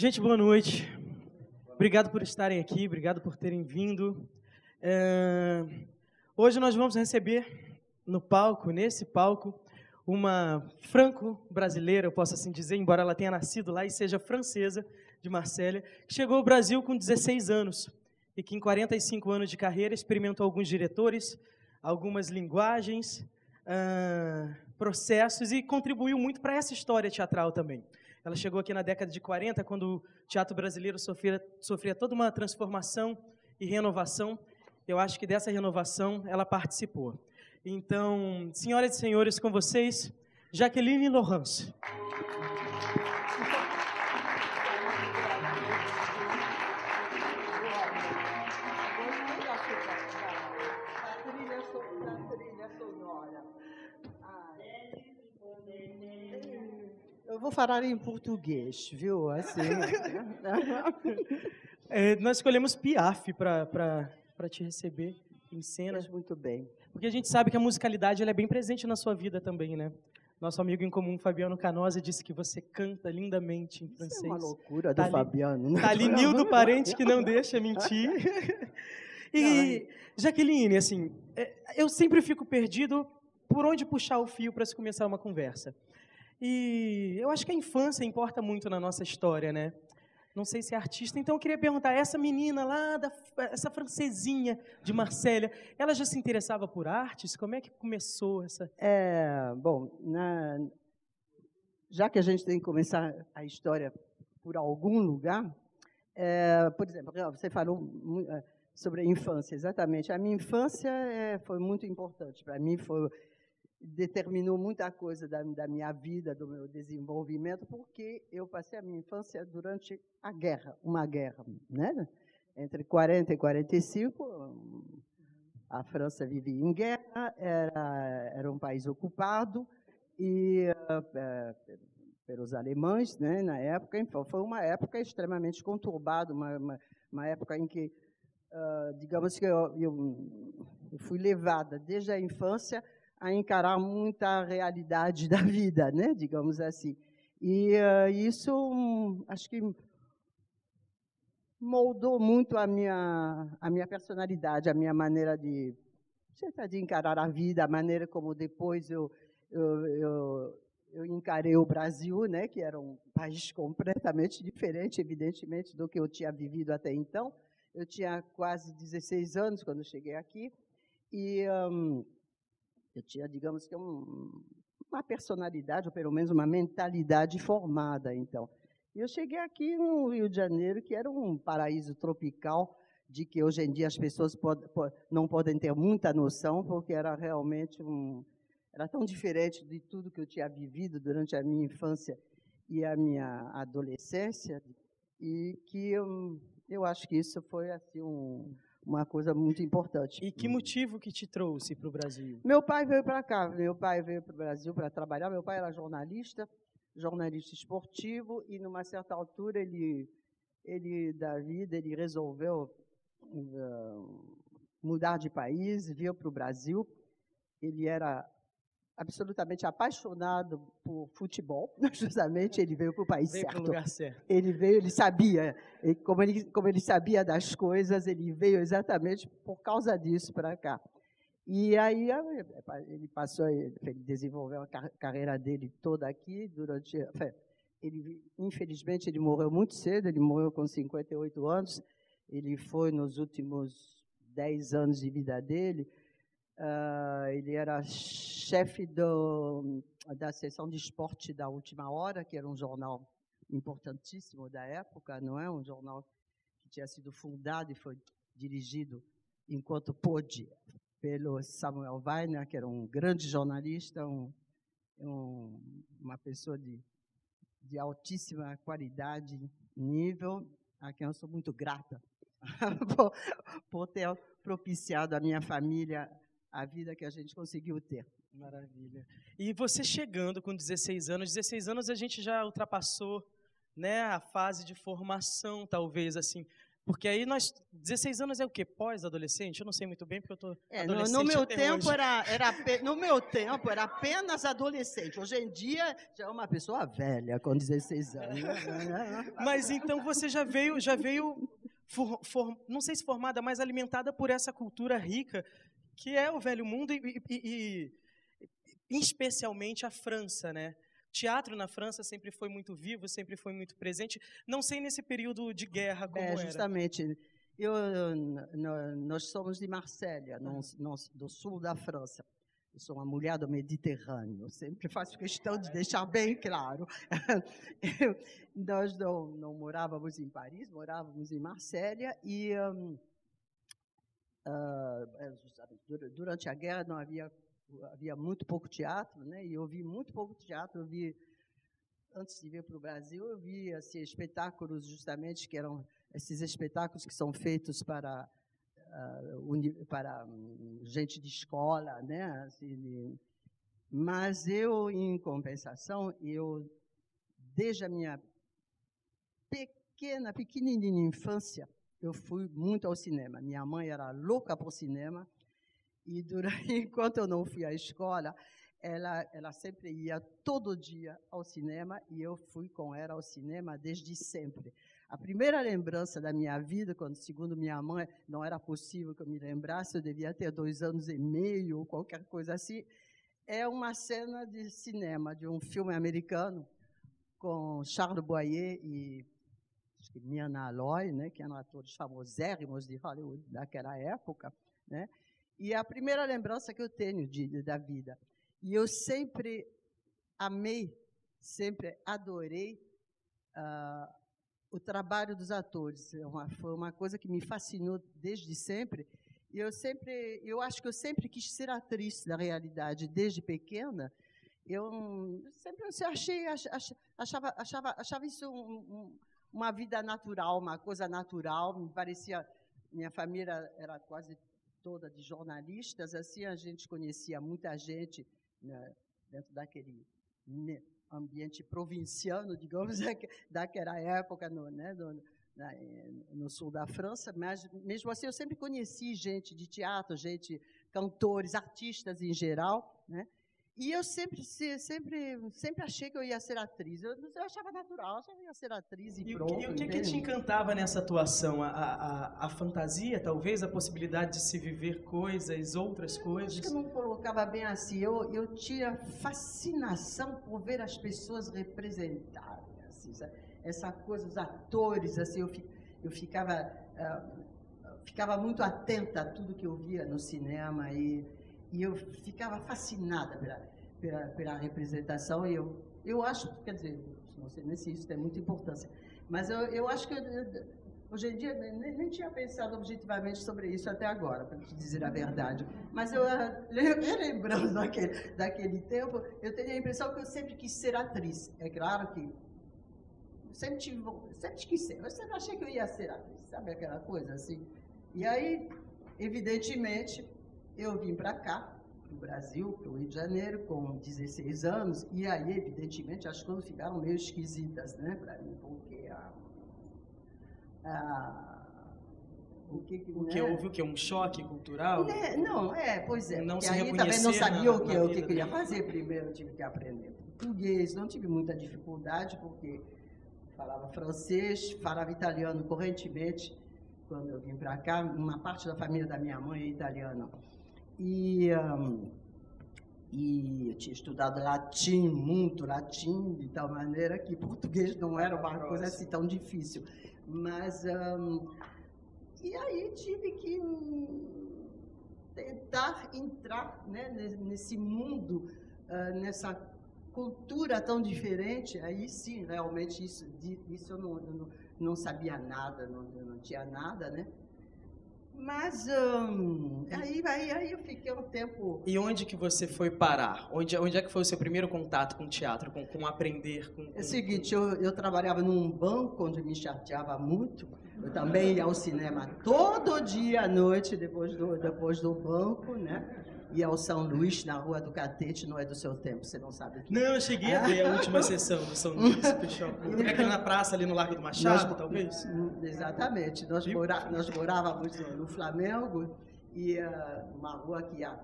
Gente, boa noite. Obrigado por estarem aqui, obrigado por terem vindo. Hoje nós vamos receber no palco, nesse palco, uma franco-brasileira, eu posso assim dizer, embora ela tenha nascido lá e seja francesa, de Marsella, que chegou ao Brasil com 16 anos e que em 45 anos de carreira experimentou alguns diretores, algumas linguagens, processos e contribuiu muito para essa história teatral também. Ela chegou aqui na década de 40, quando o teatro brasileiro sofria toda uma transformação e renovação. Eu acho que dessa renovação ela participou. Então, senhoras e senhores, com vocês, Jacqueline Laurence. Eu vou falar em português, viu? Assim. Nós escolhemos Piaf para te receber em cena. Mas muito bem. Porque a gente sabe que a musicalidade ela é bem presente na sua vida também, né? Nosso amigo em comum, Fabiano Canosa, disse que você canta lindamente em francês. Isso é uma loucura do Fabiano. Né? Tá ali Nildo Parente, que não deixa mentir. E, Jaqueline, assim, eu sempre fico perdido por onde puxar o fio para se começar uma conversa. E eu acho que a infância importa muito na nossa história, né? Não sei se é artista, então eu queria perguntar, essa menina lá, essa francesinha de Marsella, ela já se interessava por artes? Como é que começou essa... Bom, já que a gente tem que começar a história por algum lugar, por exemplo, você falou sobre a infância, exatamente. A minha infância foi muito importante para mim, determinou muita coisa da minha vida, do meu desenvolvimento, porque eu passei a minha infância durante a guerra, uma guerra, né? Entre 40 e 45, a França vivia em guerra, era um país ocupado e pelos alemães, né, na época. Então, foi uma época extremamente conturbada, uma época em que, digamos que eu fui levada desde a infância a encarar muita realidade da vida, né? Digamos assim. E isso, acho que moldou muito a minha personalidade, a minha maneira de encarar a vida, a maneira como depois eu encarei o Brasil, né? Que era um país completamente diferente, evidentemente, do que eu tinha vivido até então. Eu tinha quase 16 anos quando cheguei aqui e eu tinha, digamos que, uma personalidade, ou pelo menos uma mentalidade formada, então. E eu cheguei aqui no Rio de Janeiro, que era um paraíso tropical, de que hoje em dia as pessoas não podem ter muita noção, porque era realmente era tão diferente de tudo que eu tinha vivido durante a minha infância e a minha adolescência, e que eu acho que isso foi assim uma coisa muito importante. E que motivo que te trouxe para o Brasil? Meu pai veio para cá, meu pai veio para o Brasil para trabalhar. Meu pai era jornalista esportivo, e numa certa altura ele resolveu mudar de país, veio para o Brasil. Ele era absolutamente apaixonado por futebol, justamente ele veio para o país certo. Veio para o lugar certo. Ele sabia, como ele sabia das coisas, ele veio exatamente por causa disso para cá. E aí ele desenvolveu a carreira dele toda aqui infelizmente ele morreu muito cedo, ele morreu com 58 anos. Ele foi nos últimos 10 anos de vida dele. Ele era chefe da seção de esporte da Última Hora, que era um jornal importantíssimo da época, não é? Um jornal que tinha sido fundado e foi dirigido, enquanto pôde, pelo Samuel Weiner, que era um grande jornalista, uma pessoa de altíssima qualidade, nível, a quem eu sou muito grata por ter propiciado à minha família a vida que a gente conseguiu ter. Maravilha. E você chegando com 16 anos a gente já ultrapassou, né, a fase de formação, talvez, assim, Porque aí 16 anos é o quê? Pós-adolescente? Eu não sei muito bem, porque eu estou adolescente no meu até tempo hoje. no meu tempo era apenas adolescente. Hoje em dia já é uma pessoa velha com 16 anos. Mas então você já veio não sei se formada, mas alimentada por essa cultura rica que é o velho mundo e especialmente a França, né? Teatro na França sempre foi muito vivo, sempre foi muito presente. Não sei nesse período de guerra como era. Justamente. Nós somos de Marselha, do sul da França. Eu sou uma mulher do Mediterrâneo. Sempre faço questão de deixar bem claro. Nós não morávamos em Paris, morávamos em Marselha e durante a guerra não havia muito pouco teatro, né? E eu vi muito pouco teatro. Antes de vir para o Brasil, eu vi assim, espetáculos justamente que eram esses espetáculos que são feitos para gente de escola, né? Assim, mas eu, em compensação, desde a minha pequenininha infância, eu fui muito ao cinema. Minha mãe era louca por cinema e enquanto eu não fui à escola, ela sempre ia todo dia ao cinema e eu fui com ela ao cinema desde sempre. A primeira lembrança da minha vida, quando, segundo minha mãe, não era possível que eu me lembrasse, eu devia ter 2 anos e meio ou qualquer coisa assim, é uma cena de cinema, de um filme americano com Charles Boyer e acho que Myrna Loy, né, que eram atores famosérrimos de Hollywood daquela época, né? E é a primeira lembrança que eu tenho da vida. E eu sempre amei, sempre adorei o trabalho dos atores. Foi uma coisa que me fascinou desde sempre. E eu acho que eu sempre quis ser atriz da realidade, desde pequena. Eu sempre achava isso uma vida natural, uma coisa natural. Me parecia, minha família era quase toda de jornalistas, assim a gente conhecia muita gente, né, dentro daquele ambiente provinciano, digamos, daquela época no sul da França, mas mesmo assim eu sempre conheci gente de teatro, cantores, artistas em geral, né? E eu sempre achei que eu ia ser atriz. Eu achava natural, achava que eu ia ser atriz e pronto. E o que te encantava nessa atuação? A fantasia, talvez? A possibilidade de se viver outras coisas? Acho que eu não colocava bem assim. Eu tinha fascinação por ver as pessoas representarem. Assim, essa coisa, os atores, assim, eu ficava muito atenta a tudo que eu via no cinema e eu ficava fascinada pela representação. E eu acho, quer dizer, não sei nem se isso tem muita importância, mas eu acho que hoje em dia nem tinha pensado objetivamente sobre isso até agora, para te dizer a verdade. Mas eu, relembrando daquele tempo, eu tenho a impressão que eu sempre quis ser atriz. É claro que sempre quis ser, eu sempre achei que eu ia ser atriz, sabe aquela coisa assim? E aí, evidentemente, eu vim para cá, para o Brasil, para o Rio de Janeiro, com 16 anos, e aí, evidentemente, as coisas ficaram meio esquisitas, né, para mim, porque houve o quê? Um choque cultural? Não, pois é. Não porque se aí também não sabia o que eu ia fazer. Primeiro eu tive que aprender português, não tive muita dificuldade, porque falava francês, falava italiano correntemente. Quando eu vim para cá, uma parte da família da minha mãe é italiana. E eu tinha estudado latim, muito latim, de tal maneira que português não era uma coisa assim tão difícil. Mas, e aí tive que tentar entrar, né, nesse mundo, nessa cultura tão diferente. Aí sim, realmente, isso eu não sabia nada, eu não tinha nada, né? Mas aí eu fiquei um tempo... E onde que você foi parar? Onde é que foi o seu primeiro contato com o teatro, com aprender? É o seguinte, eu trabalhava num banco onde me chateava muito. Eu também ia ao cinema todo dia à noite, depois do banco, né? ir ao São Luís, na Rua do Catete, não é do seu tempo, você não sabe o que. Não, eu cheguei a ver a última sessão do São Luís, fechou. É aqui na praça, ali no Largo do Machado, talvez? Exatamente. Nós morávamos no Flamengo, e uma rua que ia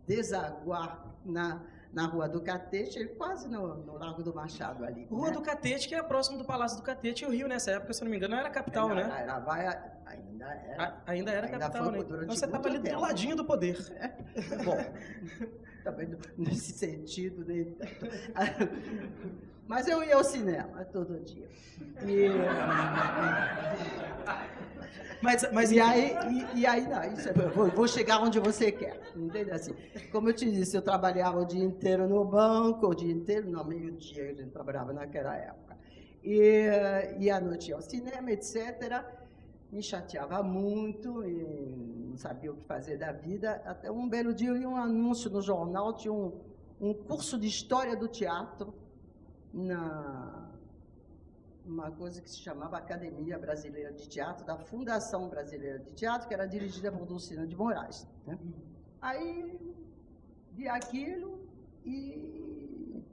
desaguar na Rua do Catete, quase no Largo do Machado ali. Rua do Catete, que é próximo do Palácio do Catete, e o Rio, nessa época, se eu não me engano, era a capital, né? Ainda era capital, né? Então você estava ali do ladinho do poder. Bom, também nesse sentido, né? Mas eu ia ao cinema todo dia. Mas e aí não, isso vou chegar onde você quer, entende? Assim, como eu te disse, eu trabalhava o dia inteiro no banco, o dia inteiro, não, meio-dia a gente trabalhava naquela época. E à noite ia ao cinema, etc. Me chateava muito e não sabia o que fazer da vida. Até um belo dia eu li um anúncio no jornal, tinha um curso de História do Teatro uma coisa que se chamava Academia Brasileira de Teatro, da Fundação Brasileira de Teatro, que era dirigida por Dulcina de Moraes. Né? Aí vi aquilo e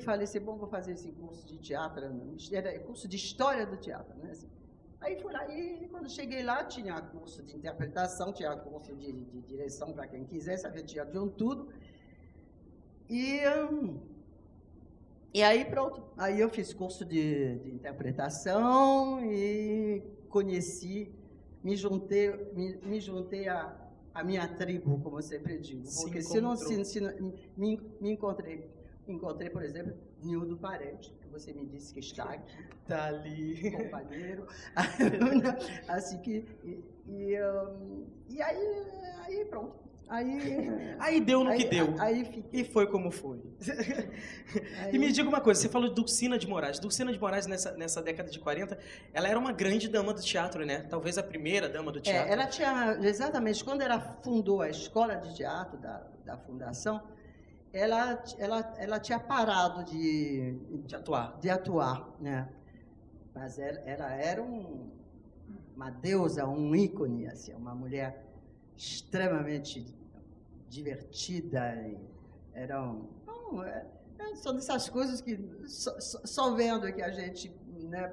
falei assim, bom, vou fazer esse curso de teatro, era curso de História do Teatro. Né? Assim, aí fui lá, e quando cheguei lá, tinha curso de interpretação, tinha curso de direção para quem quisesse, tinha de um tudo. E aí, pronto. Aí eu fiz curso de interpretação e me juntei à minha tribo, como eu sempre digo. Porque me encontrei, por exemplo, Nildo Parente, que você me disse que está aqui. Está ali. Companheiro. Assim que... E aí, pronto. Aí deu no que deu. E foi como foi. E me diga uma coisa, você falou de Dulcina de Moraes. Dulcina de Moraes, nessa década de 40, ela era uma grande dama do teatro, né? Talvez a primeira dama do teatro. Ela tinha, exatamente, quando ela fundou a escola de teatro da Fundação, ela tinha parado de atuar, né? Mas ela era uma deusa, um ícone, assim, uma mulher extremamente divertida. São dessas coisas que só vendo que a gente, né,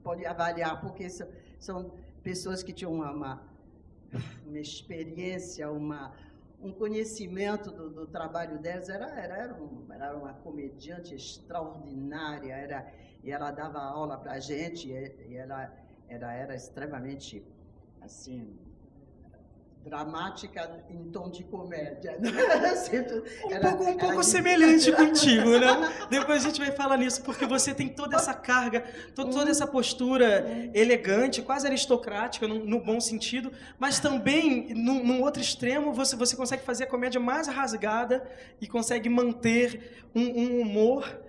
pode avaliar, porque são pessoas que tinham uma experiência, um conhecimento do trabalho delas. Era uma comediante extraordinária, e ela dava aula para a gente, e ela era extremamente, assim, dramática em tom de comédia. Um pouco semelhante contigo, né? Depois a gente vai falar nisso, porque você tem toda essa carga, toda essa postura elegante, quase aristocrática, no bom sentido, mas também, num outro extremo, você consegue fazer a comédia mais rasgada e consegue manter um humor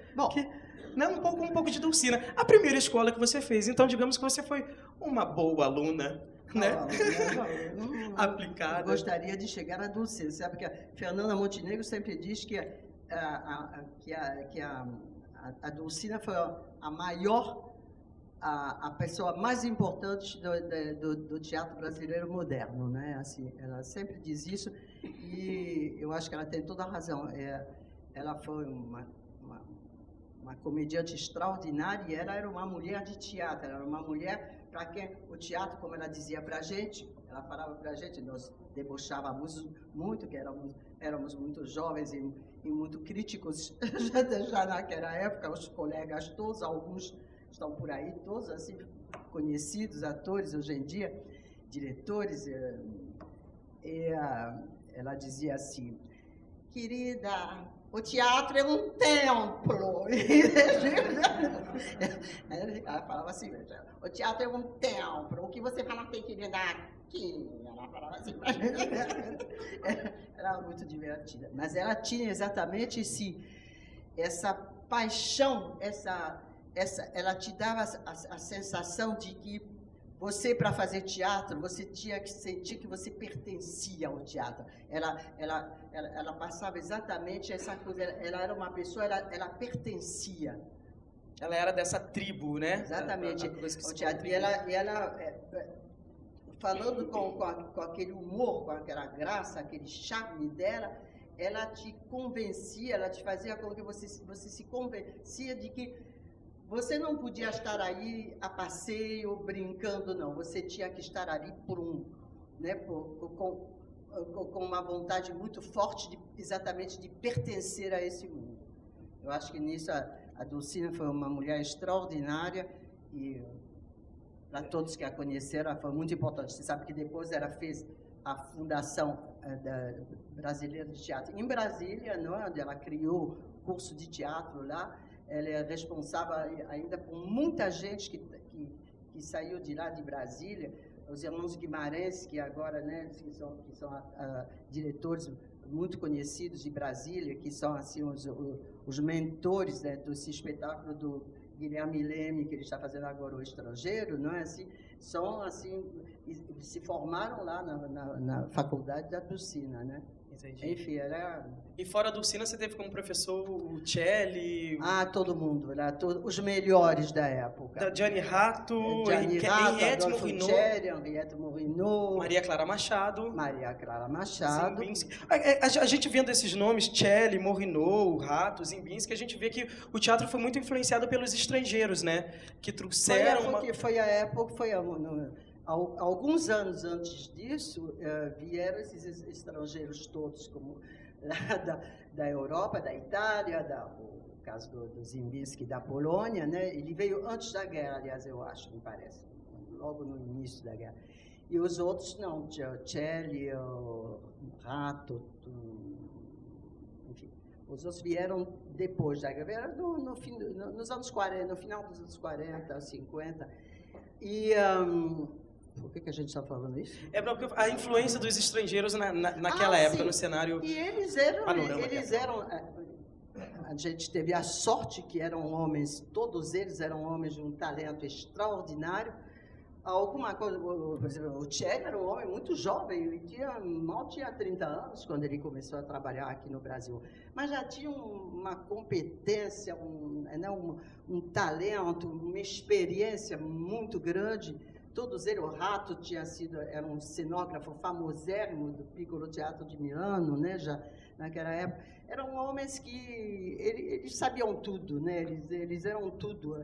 né, um pouco de Dulcina. A primeira escola que você fez, então digamos que você foi uma boa aluna, né? Aplicada. Gostaria de chegar a Dulcina. Sabe que a Fernanda Montenegro sempre diz que a Dulcina foi a pessoa mais importante do teatro brasileiro moderno, né? Assim, ela sempre diz isso, e eu acho que ela tem toda a razão. Ela foi uma comediante extraordinária, e ela era uma mulher de teatro, ela era uma mulher para quem o teatro, como ela dizia para a gente, ela falava para a gente, nós debochávamos muito, que éramos muito jovens e muito críticos já naquela época, os colegas todos, alguns estão por aí, todos assim, conhecidos, atores hoje em dia, diretores. Ela dizia assim, querida, o teatro é um templo. Ela falava assim, o teatro é um templo, o que você fala tem que vir daqui. Ela falava assim. Era muito divertida. Mas ela tinha exatamente essa paixão, ela te dava a sensação de que você, para fazer teatro, você tinha que sentir que você pertencia ao teatro. Ela passava exatamente essa coisa. Ela era uma pessoa, ela pertencia. Ela era dessa tribo, né? Exatamente. O teatro. E ela falando com aquele humor, com aquela graça, aquele charme dela, ela te convencia, ela te fazia com que você se convencia de que você não podia estar aí a passeio, brincando, não. Você tinha que estar ali com uma vontade muito forte, exatamente de pertencer a esse mundo. Eu acho que nisso a Dulcina foi uma mulher extraordinária e, para todos que a conheceram, foi muito importante. Você sabe que depois ela fez a Fundação Brasileira de Teatro em Brasília, não é? Onde ela criou curso de teatro lá. Ela é responsável ainda por muita gente que saiu de lá de Brasília. Os irmãos Guimarães, que agora, né, que são diretores muito conhecidos de Brasília, que são assim os mentores, né, desse espetáculo do Guilherme Leme, que ele está fazendo agora, O Estrangeiro, não é assim? São assim, se formaram lá na faculdade da Dulcina, né? Entendi. Enfim, era... E fora a Dulcina, você teve como professor o Celli... todo mundo, os melhores da época. Da Gianni Ratto, Henriette Morinot, Maria Clara Machado. Zimbinski. A gente vendo esses nomes, Celli, Morinot, Ratto, Zimbinski, a gente vê que o teatro foi muito influenciado pelos estrangeiros, né? Que trouxeram... Alguns anos antes disso, vieram esses estrangeiros todos, como da Europa, da Itália, o caso do Zimbinski, da Polônia, né? Ele veio antes da guerra, aliás, eu acho, me parece, logo no início da guerra. E os outros não, o Celli, o Ratto, enfim, os outros vieram depois da guerra, nos anos 40, no final dos anos 40, 50, e... Por que a gente está falando isso? É porque a influência dos estrangeiros naquela época, no cenário... E eles eram... A gente teve a sorte que eram homens, todos eles eram homens de um talento extraordinário. Alguma coisa, por exemplo, o Celli era um homem muito jovem, ele mal tinha 30 anos quando ele começou a trabalhar aqui no Brasil. Mas já tinha uma competência, um talento, uma experiência muito grande. Todos eles, o Ratto era um cenógrafo famosérrimo do Piccolo Teatro de Milano, né, já naquela época. Eram homens que eles sabiam tudo, né, eles eram tudo.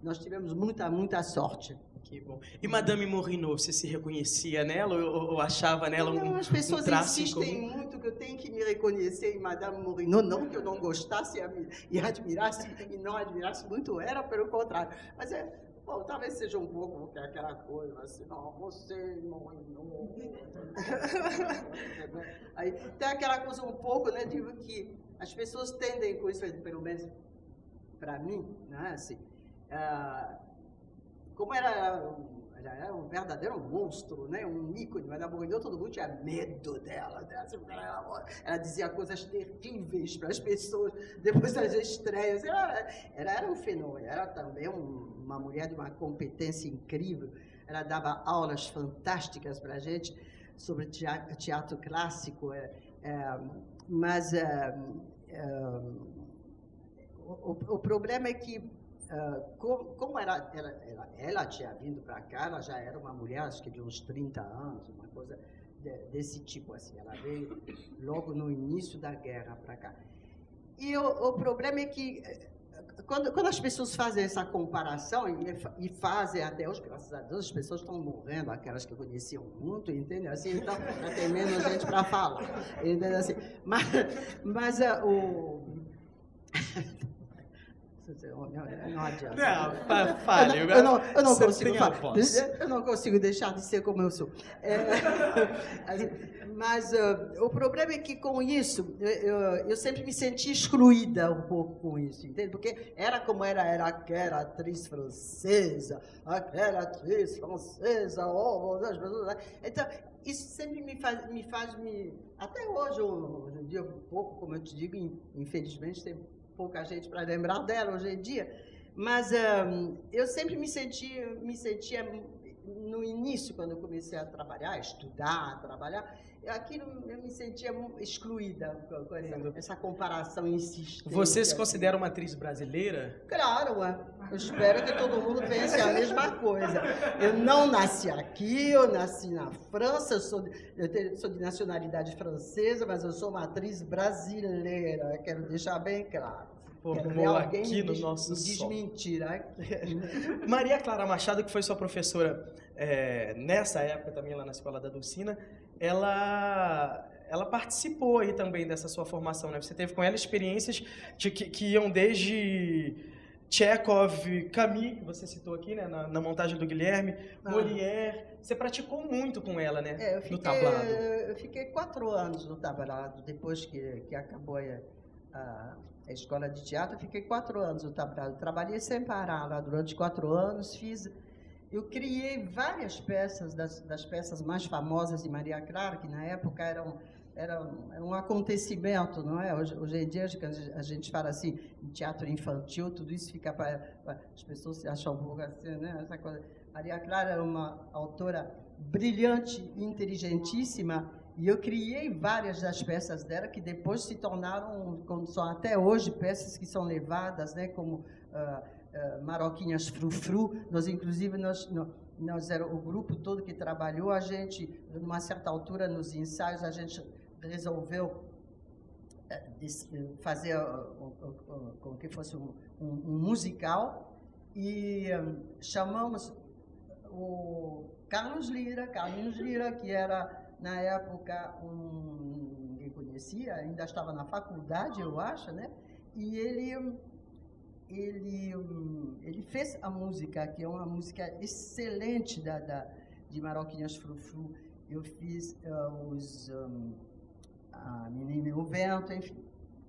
Nós tivemos muita sorte. Que bom. E Madame Morinot, você se reconhecia nela ou achava nela um traço? As pessoas insistem muito que eu tenho que me reconhecer em Madame Morinot, não que eu não gostasse e admirasse e não admirasse muito, era pelo contrário. Mas bom, talvez seja um pouco aquela coisa, assim, não, você não. Aí tem aquela coisa um pouco, né, digo que as pessoas tendem com isso, pelo menos para mim, né, assim, como era um verdadeiro monstro, né, um ícone, mas a Morinot, todo mundo tinha medo dela, né? Assim, ela dizia coisas terríveis para as pessoas depois das estreias. Era um fenômeno, era também uma mulher de uma competência incrível. Ela dava aulas fantásticas para a gente sobre teatro clássico, mas o problema é que como ela tinha vindo para cá, ela já era uma mulher, acho que de uns 30 anos, uma coisa desse tipo, assim. Ela veio logo no início da guerra para cá. E o problema é que, quando as pessoas fazem essa comparação, e fazem até hoje, graças a Deus, as pessoas estão morrendo, aquelas que conheciam muito, entende? Assim, então, já tem menos gente para falar, entende? Assim, mas não adianta. Não, fale. Eu não consigo deixar de ser como eu sou. Mas o problema é que, com isso, eu sempre me senti excluída um pouco com isso, entende? Porque era como era aquela atriz francesa, então, isso sempre me faz até hoje em dia, um pouco, como eu te digo, infelizmente, tem pouca gente para lembrar dela hoje em dia, mas eu sempre me sentia no no início, quando eu comecei a trabalhar, a trabalhar, aquilo eu me sentia excluída com essa comparação insistente. Você se considera uma atriz brasileira? Claro, eu espero que todo mundo pense a mesma coisa. Eu não nasci aqui, eu nasci na França, eu sou de nacionalidade francesa, mas eu sou uma atriz brasileira, quero deixar bem claro. Formou aqui no nosso desmentir aqui. Maria Clara Machado, que foi sua professora nessa época também lá na Escola da Dulcina, ela participou aí também dessa sua formação, né? Você teve com ela experiências que iam desde Tchekhov, Camus, que você citou aqui, né? Na montagem do Guilherme, Molière. Você praticou muito com ela, né? No tablado. Eu fiquei 4 anos no tablado, depois que acabou a escola de teatro, eu fiquei 4 anos no tablado. Trabalhei sem parar lá durante 4 anos, eu criei várias peças, das peças mais famosas de Maria Clara, que na época era um acontecimento, não é? Hoje em dia, a gente fala assim, teatro infantil, tudo isso fica para as pessoas se acham um pouco assim, né? Essa coisa. Maria Clara era uma autora brilhante, inteligentíssima, e eu criei várias das peças dela, que depois se tornaram, como são até hoje, peças que são levadas, né, como Maroquinhas Frufru. Inclusive, nós era o grupo todo que trabalhou, a gente, numa certa altura, nos ensaios, a gente resolveu fazer como que fosse um musical, e chamamos o Carlos Lira, que era, na época, ninguém conhecia, ainda estava na faculdade, eu acho, né? E ele fez a música, que é uma música excelente de Maroquinhas Frufru. Eu fiz a Menina e o Vento, enfim.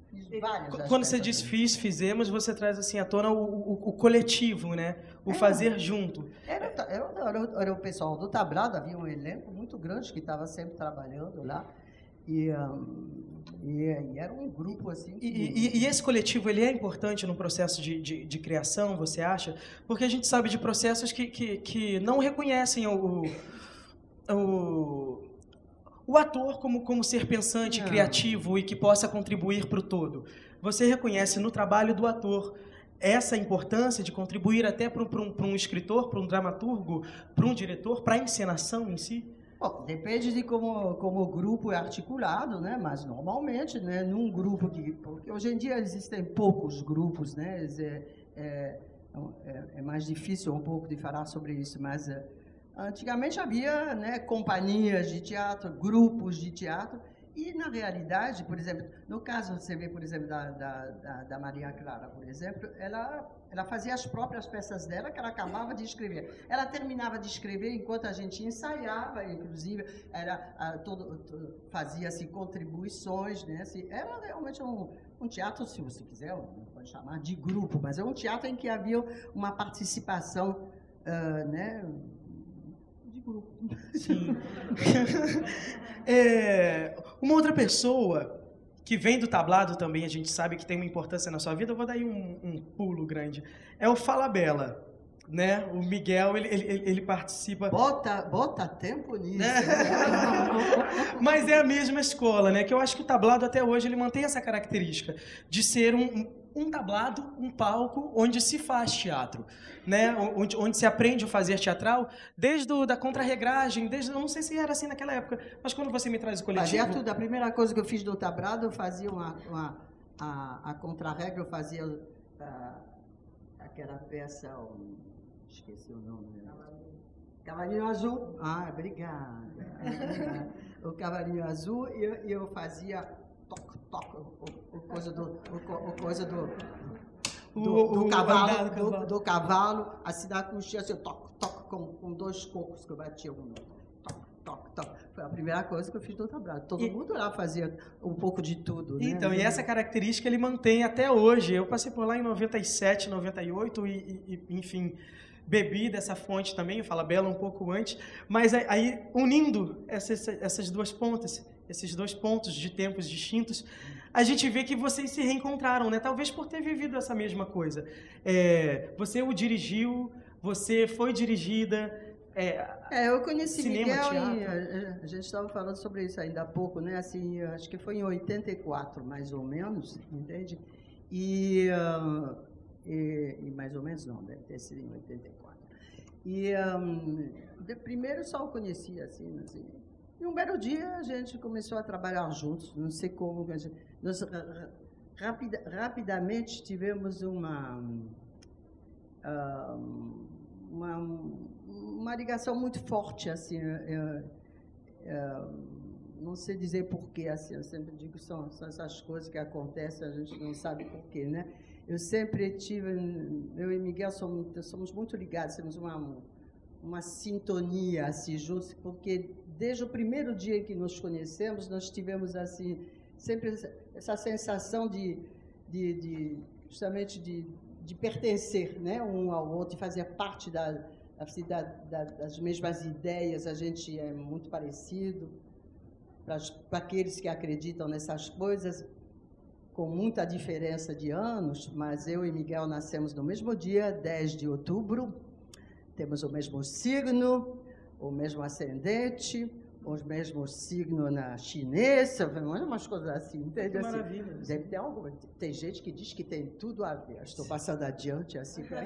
Fiz várias. Quando você diz fizemos, você traz assim à tona o coletivo, né? O fazer junto. Era o pessoal do tablado, havia um elenco muito grande que estava sempre trabalhando lá. E era um grupo assim. E esse coletivo, ele é importante no processo de criação, você acha? Porque a gente sabe de processos que não reconhecem o ator como ser pensante, criativo e que possa contribuir para o todo. Você reconhece no trabalho do ator essa importância de contribuir até para um escritor, para um dramaturgo, para um diretor, para a encenação em si? Bom, depende de como o grupo é articulado, né? Mas normalmente, né, num grupo porque hoje em dia existem poucos grupos, né? É mais difícil um pouco de falar sobre isso, mas antigamente havia, né, companhias de teatro, grupos de teatro, e na realidade, por exemplo, no caso você vê, por exemplo, da Maria Clara, por exemplo, ela fazia as próprias peças dela, que ela acabava de escrever. Ela terminava de escrever enquanto a gente ensaiava, inclusive, fazia-se contribuições, né? Era realmente um teatro, se você quiser, pode chamar de grupo, mas é um teatro em que havia uma participação, né, de grupo. Sim. Uma outra pessoa que vem do tablado também, a gente sabe que tem uma importância na sua vida, eu vou dar aí um pulo grande, é o Falabella, né? O Miguel, ele participa... Bota tempo nisso. Né? Mas é a mesma escola, né? Que eu acho que o tablado até hoje ele mantém essa característica de ser um tablado, um palco onde se faz teatro, né? Onde se aprende a fazer teatral, desde da contrarregragem, eu não sei se era assim naquela época, mas quando você me traz o coletivo... Fazia tudo. A primeira coisa que eu fiz do tablado, eu fazia a contrarregra, eu fazia aquela peça, esqueci o nome. Cavalinho Azul. Ah, obrigada. O Cavalinho Azul, e eu fazia do cavalo, a cidade coxinha, assim, com 2 cocos que eu batia Foi a primeira coisa que eu fiz do tablado. Todo mundo lá fazia um pouco de tudo, né? Então, e essa característica ele mantém até hoje. Eu passei por lá em 97, 98 enfim, bebi dessa fonte também, o Falabella um pouco antes, mas aí unindo essas duas pontas, esses 2 pontos de tempos distintos, a gente vê que vocês se reencontraram, né? Talvez por ter vivido essa mesma coisa. Você o dirigiu, você foi dirigida, Eu conheci cinema, Miguel teatro. a gente estava falando sobre isso ainda há pouco, né? Assim, acho que foi em 84, mais ou menos, entende? E mais ou menos não, deve ter sido em 84. Primeiro só o conhecia assim. E um belo dia a gente começou a trabalhar juntos, não sei como. Nós rapidamente tivemos uma ligação muito forte, assim. Não sei dizer porquê, assim, eu sempre digo que são essas coisas que acontecem, a gente não sabe porquê, né? Eu sempre eu e Miguel somos muito ligados, temos uma sintonia, assim, juntos, porque desde o primeiro dia que nos conhecemos, nós tivemos, assim, sempre essa sensação justamente de pertencer, né, um ao outro, de fazer parte das mesmas ideias. A gente é muito parecido, para aqueles que acreditam nessas coisas, com muita diferença de anos, mas eu e Miguel nascemos no mesmo dia, 10 de outubro, temos o mesmo signo, o mesmo ascendente, os mesmos signos na chinesa, umas coisas assim, entende? Que maravilha. Assim, deve ter algo. Tem gente que diz que tem tudo a ver. Estou passando adiante, assim, para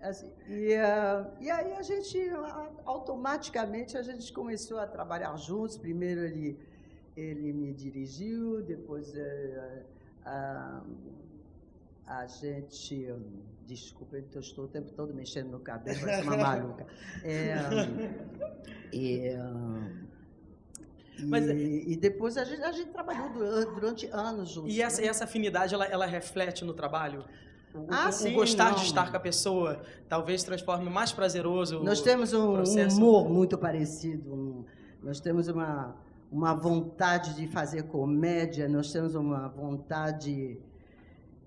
assim, e aí a gente, automaticamente, a gente começou a trabalhar juntos. Primeiro ele me dirigiu, depois a gente... Desculpa, eu estou o tempo todo mexendo no cabelo, parece uma maluca. E depois a gente trabalhou durante anos juntos. E essa afinidade, ela reflete no trabalho? Sim, o gostar de estar com a pessoa talvez transforme mais prazeroso. Nós temos um processo. Humor muito parecido. Nós temos uma vontade de fazer comédia, nós temos uma vontade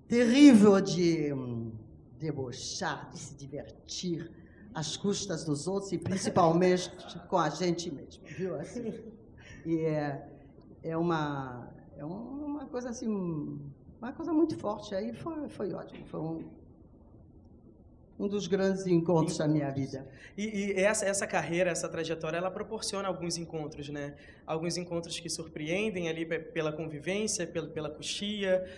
terrível de debochar, de se divertir às custas dos outros e principalmente com a gente mesmo, viu? Assim, e é uma coisa assim, uma coisa muito forte. Aí foi ótimo, foi um dos grandes encontros da minha vida. E essa carreira, essa trajetória, ela proporciona alguns encontros, né? Alguns encontros que surpreendem ali pela convivência, pela coxia,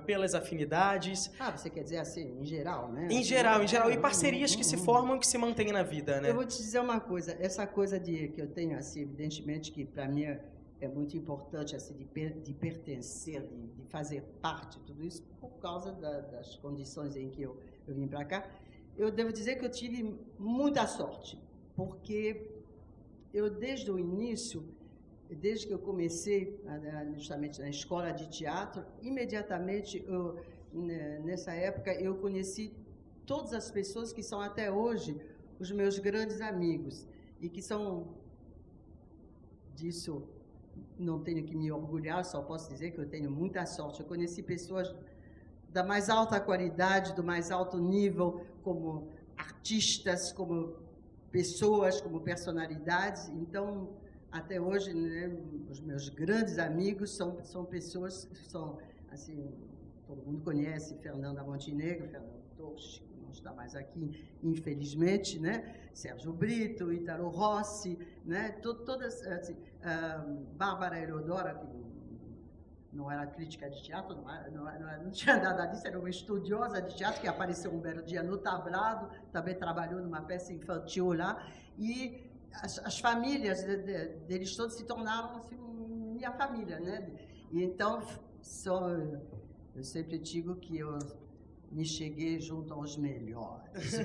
pelas afinidades. Você quer dizer assim, em geral, né? Em geral. E parcerias que se formam, que se mantêm na vida, né? Eu vou te dizer uma coisa, essa coisa que eu tenho, assim, evidentemente, que para mim é muito importante, assim, de pertencer, de fazer parte, tudo isso, por causa das condições em que eu vim para cá. Eu devo dizer que eu tive muita sorte, porque eu, desde o início, desde que eu comecei justamente na escola de teatro, imediatamente, nessa época, eu conheci todas as pessoas que são até hoje os meus grandes amigos, e que são, disso não tenho que me orgulhar, só posso dizer que eu tenho muita sorte. Eu conheci pessoas da mais alta qualidade, do mais alto nível, como artistas, como pessoas, como personalidades. Então, até hoje, né, os meus grandes amigos são pessoas que são, assim, todo mundo conhece, Fernanda Montenegro, Fernando Torres, que não está mais aqui, infelizmente, né? Sérgio Brito, Ítalo Rossi, né? Todas, assim, Bárbara Eleodora, que não era crítica de teatro, não tinha nada disso, era uma estudiosa de teatro que apareceu um belo dia no tablado, também trabalhou numa peça infantil lá, e as famílias deles todos se tornaram, assim, minha família, né? E então, eu sempre digo que eu me cheguei junto aos melhores.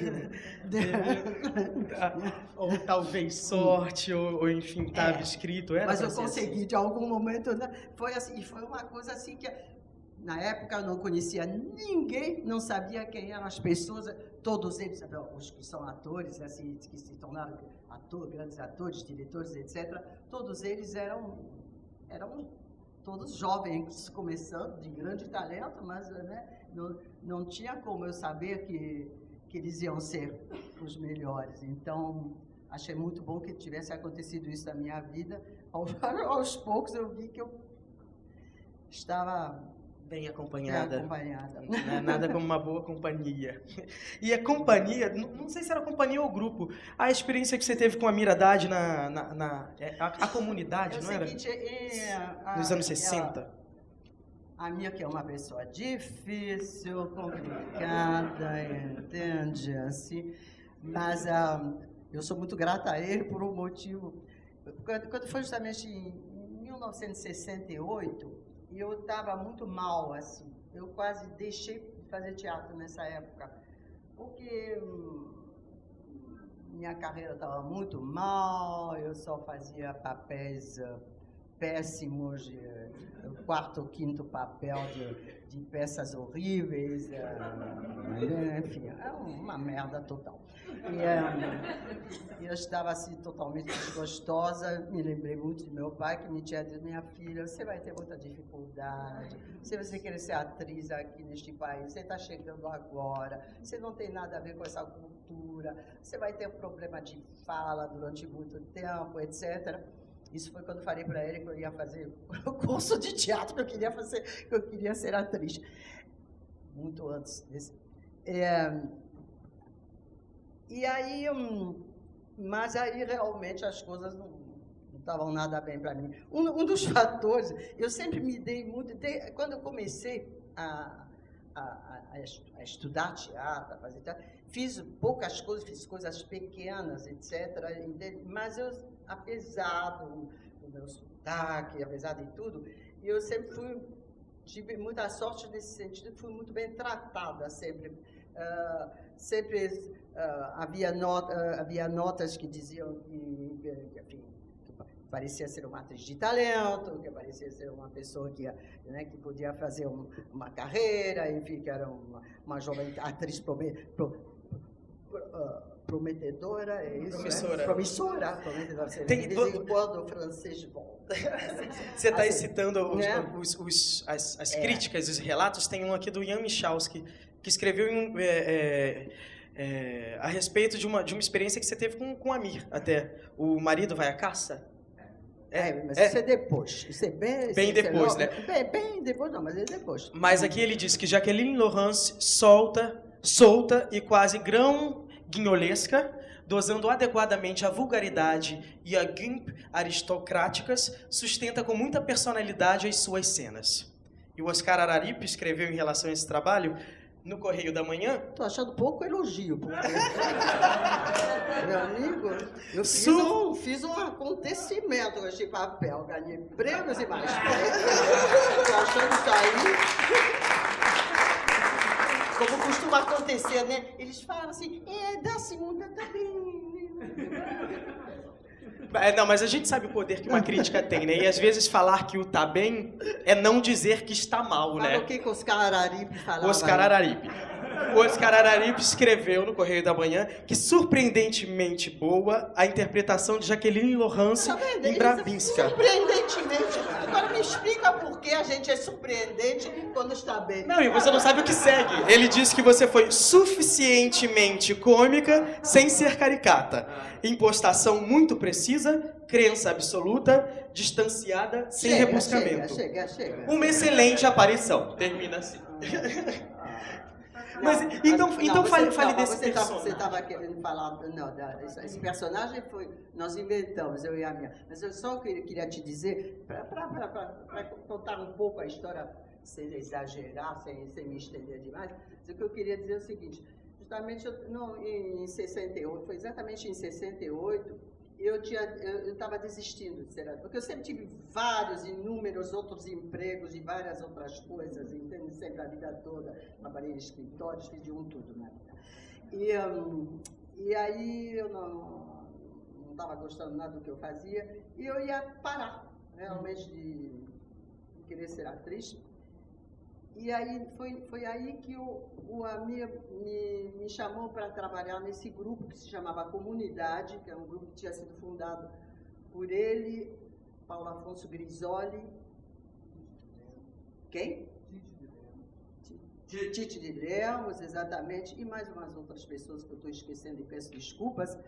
Ou talvez sorte, ou enfim, estava escrito. Mas eu consegui, assim, de algum momento, né? Foi assim, e foi uma coisa assim que, na época, eu não conhecia ninguém, não sabia quem eram as pessoas, todos eles, os que são atores, assim, que se tornaram grandes atores, diretores, etc., todos eles eram todos jovens, começando, de grande talento, mas, né, não tinha como eu saber que eles iam ser os melhores. Então, achei muito bom que tivesse acontecido isso na minha vida. Aos poucos eu vi que eu estava Bem acompanhada. Bem acompanhada. Não é nada como uma boa companhia. E a companhia, não sei se era companhia ou grupo, a experiência que você teve com a Amir Haddad a comunidade, não era? Nos anos 60. A Amir, que é uma pessoa difícil, complicada, entende? Assim, mas eu sou muito grata a ele por um motivo. Quando foi justamente em 1968, eu estava muito mal, assim. Eu quase deixei de fazer teatro nessa época, porque minha carreira estava muito mal, eu só fazia papéis péssimos, quarto ou quinto papel de peças horríveis, enfim, é uma merda total. E eu estava assim totalmente desgostosa, me lembrei muito de meu pai, que me tinha dito: minha filha, você vai ter muita dificuldade, se você querer ser atriz aqui neste país, você está chegando agora, você não tem nada a ver com essa cultura, você vai ter um problema de fala durante muito tempo, etc. Isso foi quando eu falei para ele que eu ia fazer o curso de teatro, que eu queria ser atriz. Muito antes desse. E aí, mas aí realmente as coisas não estavam nada bem para mim. Um dos fatores, eu sempre me dei muito, quando eu comecei a estudar teatro, a fazer teatro, fiz poucas coisas, fiz coisas pequenas, etc. Mas eu, apesar do meu sotaque, apesar de tudo, eu sempre tive muita sorte nesse sentido, fui muito bem tratada sempre. Havia notas que diziam que parecia ser uma atriz de talento, que parecia ser uma pessoa que podia fazer uma carreira, enfim, que era uma jovem atriz prometedora, é isso? Promissora. Promissora. De vez em quando o francês volta. Você está assim, citando né? as críticas, os relatos. Tem um aqui do Ian Michalski, que escreveu a respeito de uma experiência que você teve com a Amir, até. O marido vai à caça? Mas isso é depois. Isso é bem depois, né? Bem depois não, mas é depois. Mas aqui ele diz que Jacqueline Laurence solta e quase grão-guinholesca, dosando adequadamente a vulgaridade e a gimp aristocráticas, sustenta com muita personalidade as suas cenas. E o Oscar Araripe escreveu em relação a esse trabalho no Correio da Manhã. Estou achando pouco elogio, porque... Meu amigo, eu fiz um acontecimento com esse papel, ganhei prêmios e mais prêmios. Estou achando isso aí... Como costuma acontecer, né? Eles falam assim, da segunda também. Não, mas a gente sabe o poder que uma crítica tem, né? E às vezes falar que o tá bem é não dizer que está mal, né? Fala o que Oscar Araripe falava. Oscar Araripe. O Oscar Araripe escreveu no Correio da Manhã que, surpreendentemente boa, a interpretação de Jacqueline Laurence em Bravinska. Surpreendentemente. Agora me explica por que a gente é surpreendente quando está bem. Não, e você não sabe o que segue. Ele disse que você foi suficientemente cômica sem ser caricata. Impostação muito precisa, crença absoluta, distanciada, sem rebuscamento. Chega. Uma excelente aparição. Termina assim. Mas, então fale desse personagem. Você estava querendo falar... Não, esse personagem nós inventamos, eu e a minha. Mas eu só queria te dizer, para contar um pouco a história, sem exagerar, sem me estender demais, o que eu queria dizer é o seguinte, justamente em 68, foi exatamente em 68, eu estava desistindo de ser atriz, porque eu sempre tive inúmeros outros empregos e várias outras coisas, entende? Sempre a vida toda, trabalhei em escritórios, fiz de tudo na vida. E aí eu não estava gostando nada do que eu fazia, e eu ia parar, realmente, de querer ser atriz. E aí foi aí que o Amir me chamou para trabalhar nesse grupo que se chamava Comunidade, que é um grupo que tinha sido fundado por ele, Paulo Afonso Grisoli. Quem? Tite de Lemos, exatamente, e mais umas outras pessoas que eu estou esquecendo e peço desculpas.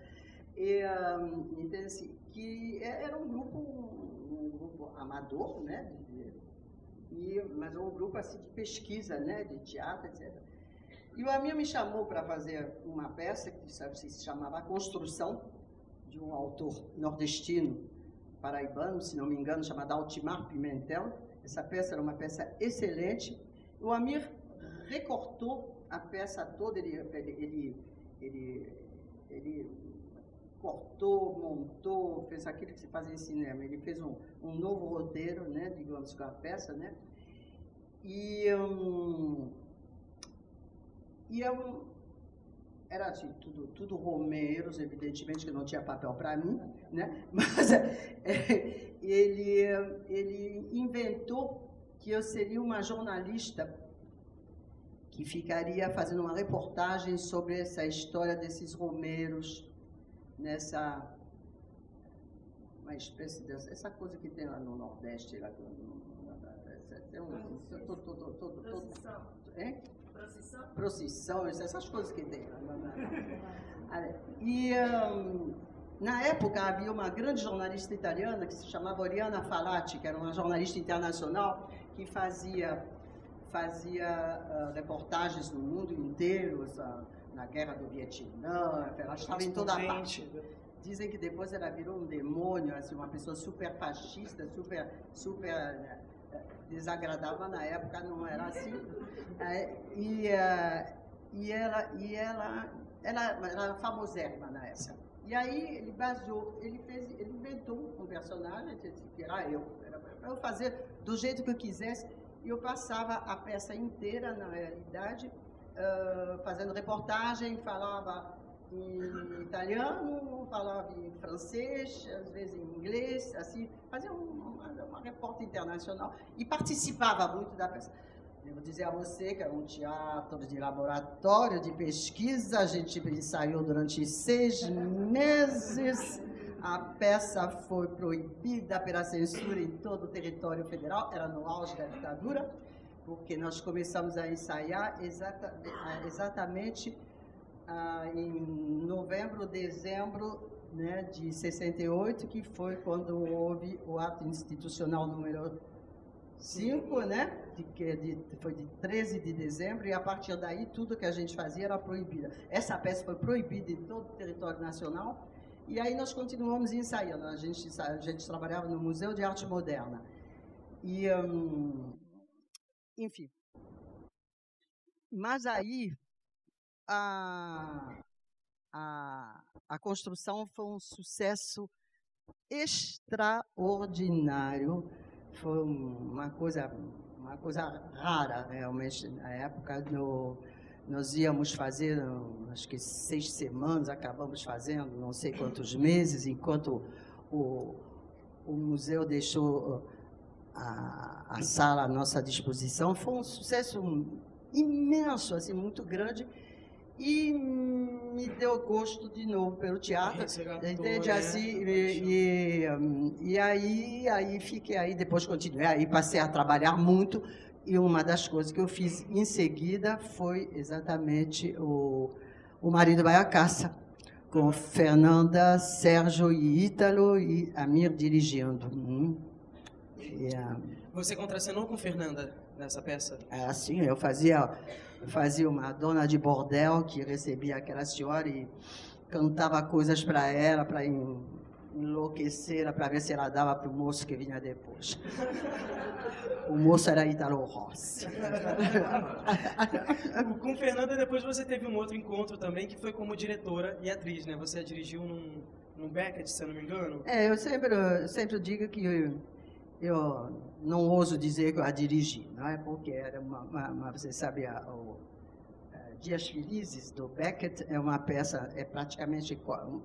Entende-se que era um grupo amador, né? mas um grupo assim de pesquisa, né, de teatro, etc. E o Amir me chamou para fazer uma peça que se chamava A Construção, de um autor nordestino, paraibano, se não me engano, chamado Altimar Pimentel. Essa peça era uma peça excelente. O Amir recortou a peça toda, ele cortou, montou, fez aquilo que se faz em cinema. Ele fez um novo roteiro, né, digamos, com a peça, né? Era assim, tudo romeiros, evidentemente que não tinha papel para mim, né? Mas ele inventou que eu seria uma jornalista que ficaria fazendo uma reportagem sobre essa história desses romeiros, uma espécie essa coisa que tem lá no Nordeste, lá, procissão, essas coisas que tem. E na época havia uma grande jornalista italiana que se chamava Oriana Falati, que era uma jornalista internacional que fazia reportagens no mundo inteiro, na guerra do Vietnã, ela estava em toda parte. Dizem que depois ela virou um demônio, assim, uma pessoa super fascista, super desagradável. Na época não era assim. Ela era famosérrima na época. E aí ele ele inventou um personagem, que era eu, para eu fazer do jeito que eu quisesse. E eu passava a peça inteira, na realidade, fazendo reportagem, falava em italiano, falava em francês, às vezes em inglês, assim, fazia uma repórter internacional e participava muito da peça. Devo dizer a você que era um teatro de laboratório, de pesquisa, a gente ensaiou durante 6 meses. A peça foi proibida pela censura em todo o território federal, era no auge da ditadura, porque nós começamos a ensaiar exatamente em novembro, dezembro, né, de 68, que foi quando houve o ato institucional número 5, né, foi de 13 de dezembro, e a partir daí tudo que a gente fazia era proibido. Essa peça foi proibida em todo o território nacional. E aí nós continuamos ensaiando. A gente trabalhava no Museu de Arte Moderna. E, enfim. Mas aí a construção foi um sucesso extraordinário. Foi uma coisa rara, realmente, na época. Nós íamos fazer, acho que 6 semanas, acabamos fazendo não sei quantos meses, enquanto o museu deixou a sala à nossa disposição. Foi um sucesso imenso, assim, muito grande, e me deu gosto de novo pelo teatro, entende? Assim, e aí fiquei aí, depois continuei, aí passei a trabalhar muito. E uma das coisas que eu fiz em seguida foi exatamente o Marido Vai à Caça, com Fernanda, Sérgio e Ítalo e Amir dirigindo. Você contracenou com Fernanda nessa peça? Sim, eu fazia uma dona de bordel que recebia aquela senhora e cantava coisas para ela, para enlouquecer, para ver se ela dava para o moço que vinha depois. O moço era Ítalo Rossi. Com Fernanda, depois você teve um outro encontro também, que foi como diretora e atriz, né? Você dirigiu num Beckett, se eu não me engano? Eu sempre digo que eu não ouso dizer que eu a dirigi, não é? Porque era você sabe, Dias Felizes, do Beckett, é uma peça, é praticamente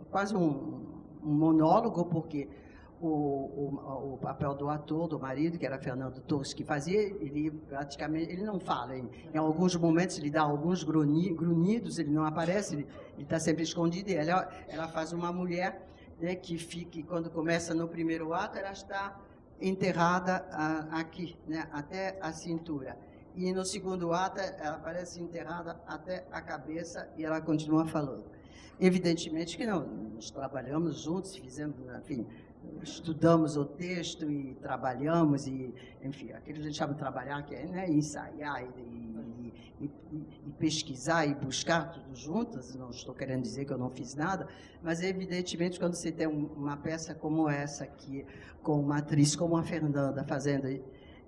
quase um monólogo, porque o papel do ator, do marido, que era Fernando Torres, que fazia, ele praticamente, ele não fala. Em alguns momentos ele dá alguns grunhidos, ele não aparece, ele está sempre escondido. E ela faz uma mulher, né, que fica, quando começa no primeiro ato, ela está enterrada aqui, né, até a cintura. E no segundo ato, ela aparece enterrada até a cabeça e ela continua falando. Evidentemente que não, nós trabalhamos juntos, fizemos, enfim, estudamos o texto e trabalhamos, e, enfim, aquilo que a gente chama de trabalhar, que é, né, ensaiar e pesquisar e buscar tudo juntas. Não estou querendo dizer que eu não fiz nada, mas, evidentemente, quando você tem uma peça como essa, aqui, com uma atriz como a Fernanda fazendo,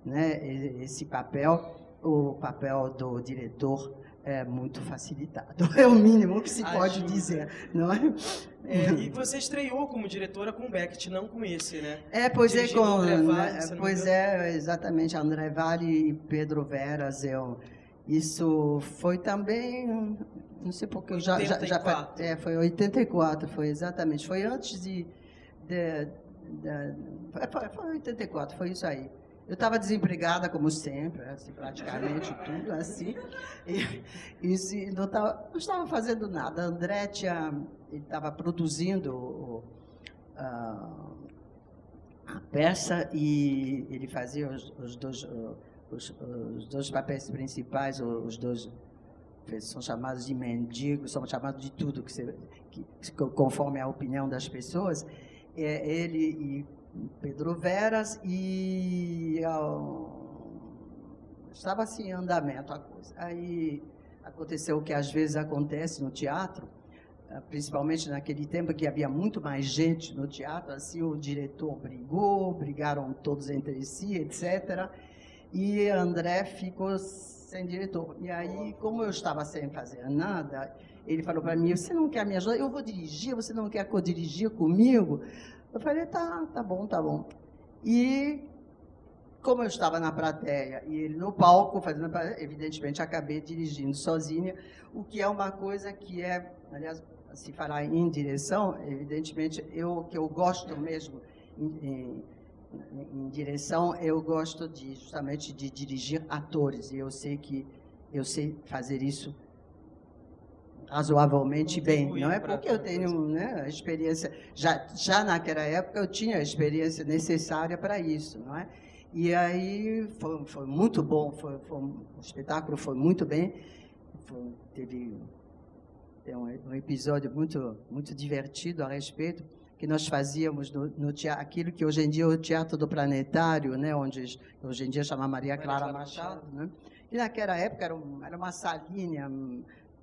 né, esse papel, o papel do diretor é muito facilitado. É o mínimo que se pode dizer, não é? E você estreou como diretora com Beckett, não com esse, né? Pois é, Dirigindo André Vale, pois é, exatamente, André Vale e Pedro Veras. Isso foi também, não sei porque, foi em 84, foi exatamente, foi antes foi 84, foi isso aí. Eu estava desempregada, como sempre, assim, praticamente tudo assim, e não estava fazendo nada. André estava produzindo a peça e ele fazia os dois papéis principais, os dois são chamados de mendigos, são chamados de tudo, conforme a opinião das pessoas. Ele e Pedro Veras, e estava assim em andamento a coisa. Aí aconteceu o que às vezes acontece no teatro, principalmente naquele tempo que havia muito mais gente no teatro, assim, o diretor brigaram todos entre si, etc. E André ficou sem diretor. E aí, como eu estava sem fazer nada, ele falou para mim: você não quer me ajudar? Eu vou dirigir, você não quer co-dirigir comigo? Eu falei: tá bom. E, como eu estava na plateia e ele no palco, evidentemente, acabei dirigindo sozinha, o que é uma coisa que é, aliás, se falar em direção, evidentemente, que eu gosto mesmo em direção, eu gosto justamente de dirigir atores, e eu sei fazer isso razoavelmente bem, não é porque eu tenho, né, a experiência, já naquela época eu tinha a experiência necessária para isso, não é? E aí foi muito bom, o espetáculo foi muito bem, teve um episódio muito divertido a respeito, que nós fazíamos no teatro, aquilo que hoje em dia é o Teatro do Planetário, né, onde hoje em dia chama Maria Clara Machado, né? E naquela época era uma salinha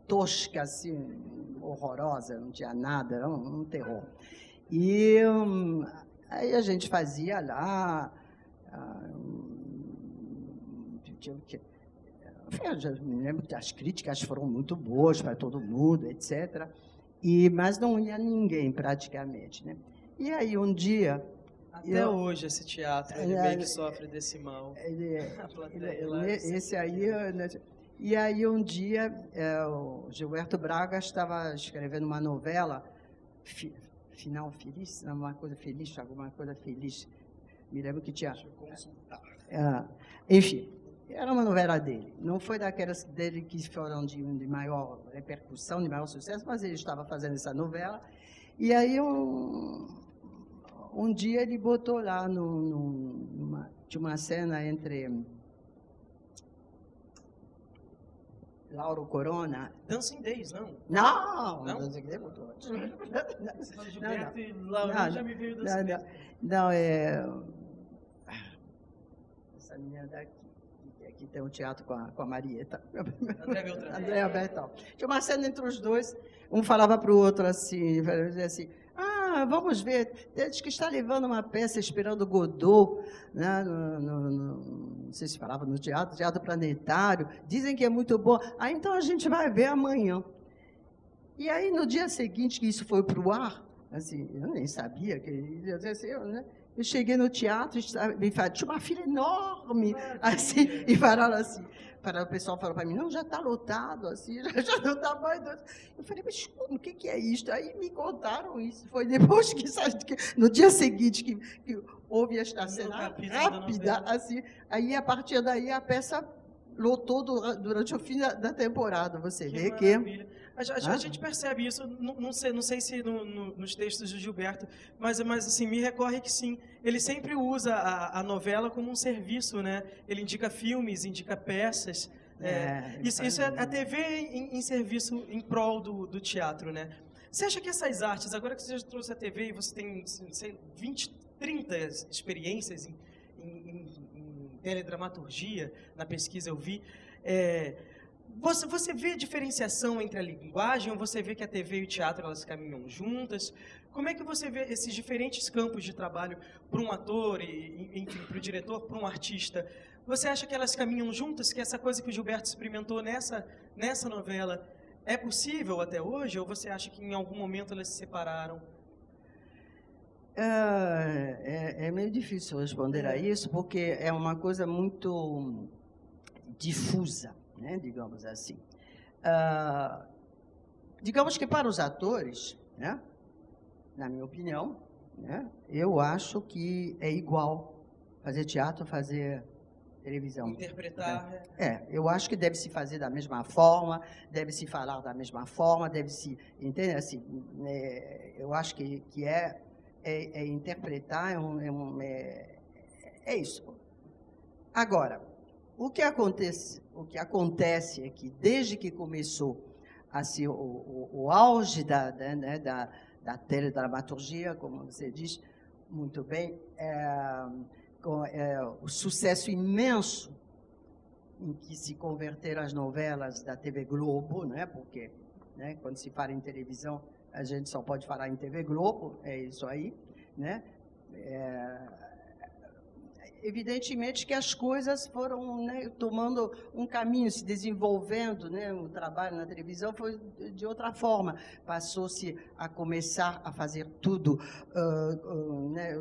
tosca, assim, horrorosa, não tinha nada, era um terror. E aí a gente fazia lá, eu me lembro que as críticas foram muito boas para todo mundo, etc. Mas não ia ninguém, praticamente, né? E aí, um dia... Até hoje, esse teatro, ele meio que sofre desse mal. Esse aí... E aí, um dia, o Gilberto Braga estava escrevendo uma novela, Final Feliz, alguma coisa feliz. Me lembro que tinha... Enfim, era uma novela dele. Não foi daquelas dele que foram de maior repercussão, de maior sucesso, mas ele estava fazendo essa novela. E aí, um dia, ele botou lá, tinha uma cena entre Lauro Corona... Dancing Days, não? Não? Dancing Days botou antes. Gilberto e Lauro já me veio Dancing Days. Não, essa menina daqui. Aqui tem um teatro com a Marieta. Andréa Beltrão. Tinha uma cena entre os dois, um falava para o outro assim, vamos ver, diz que está levando uma peça esperando Godot, né, não sei se falava no Teatro Planetário, dizem que é muito bom, então a gente vai ver amanhã. E aí, no dia seguinte que isso foi para o ar, assim, eu nem sabia, né? Eu cheguei no teatro, tinha uma fila enorme, assim, e falaram assim, o pessoal falou para mim: não, já está lotado, assim, já não está mais. Eu falei: mas como, o que é isso? Aí me contaram isso. Foi depois no dia seguinte, que houve esta cena rápida, assim, aí a partir daí a peça lotou durante o fim da temporada. Você vê que... A gente percebe isso, não sei se nos textos do Gilberto, mas assim, me recorre que sim, ele sempre usa a novela como um serviço, né? Ele indica filmes, indica peças. Isso é a TV em serviço, em prol do teatro, né? Você acha que essas artes, agora que você já trouxe a TV e você tem, sei, 20, 30 experiências em teledramaturgia, na pesquisa eu vi, você vê a diferenciação entre a linguagem, ou você vê que a TV e o teatro elas caminham juntas? Como é que você vê esses diferentes campos de trabalho para um ator, enfim, para o diretor, para um artista? Você acha que elas caminham juntas, que essa coisa que o Gilberto experimentou nessa novela é possível até hoje, ou você acha que em algum momento elas se separaram? É meio difícil responder a isso, porque é uma coisa muito difusa, né, digamos assim. Digamos que para os atores, né, na minha opinião, né, eu acho que é igual fazer teatro, fazer televisão. Interpretar. Eu acho que deve se fazer da mesma forma, deve se falar da mesma forma, deve se, entende? Assim, eu acho que interpretar é isso. Agora, o que acontece é que desde que começou assim, o auge da teledramaturgia, como você diz muito bem, o sucesso imenso em que se converteram as novelas da TV Globo, né? Porque, né, quando se fala em televisão, a gente só pode falar em TV Globo, é isso aí, né? Evidentemente que as coisas foram, né, tomando um caminho, se desenvolvendo, né? O trabalho na televisão foi de outra forma. Passou-se a começar a fazer tudo, né,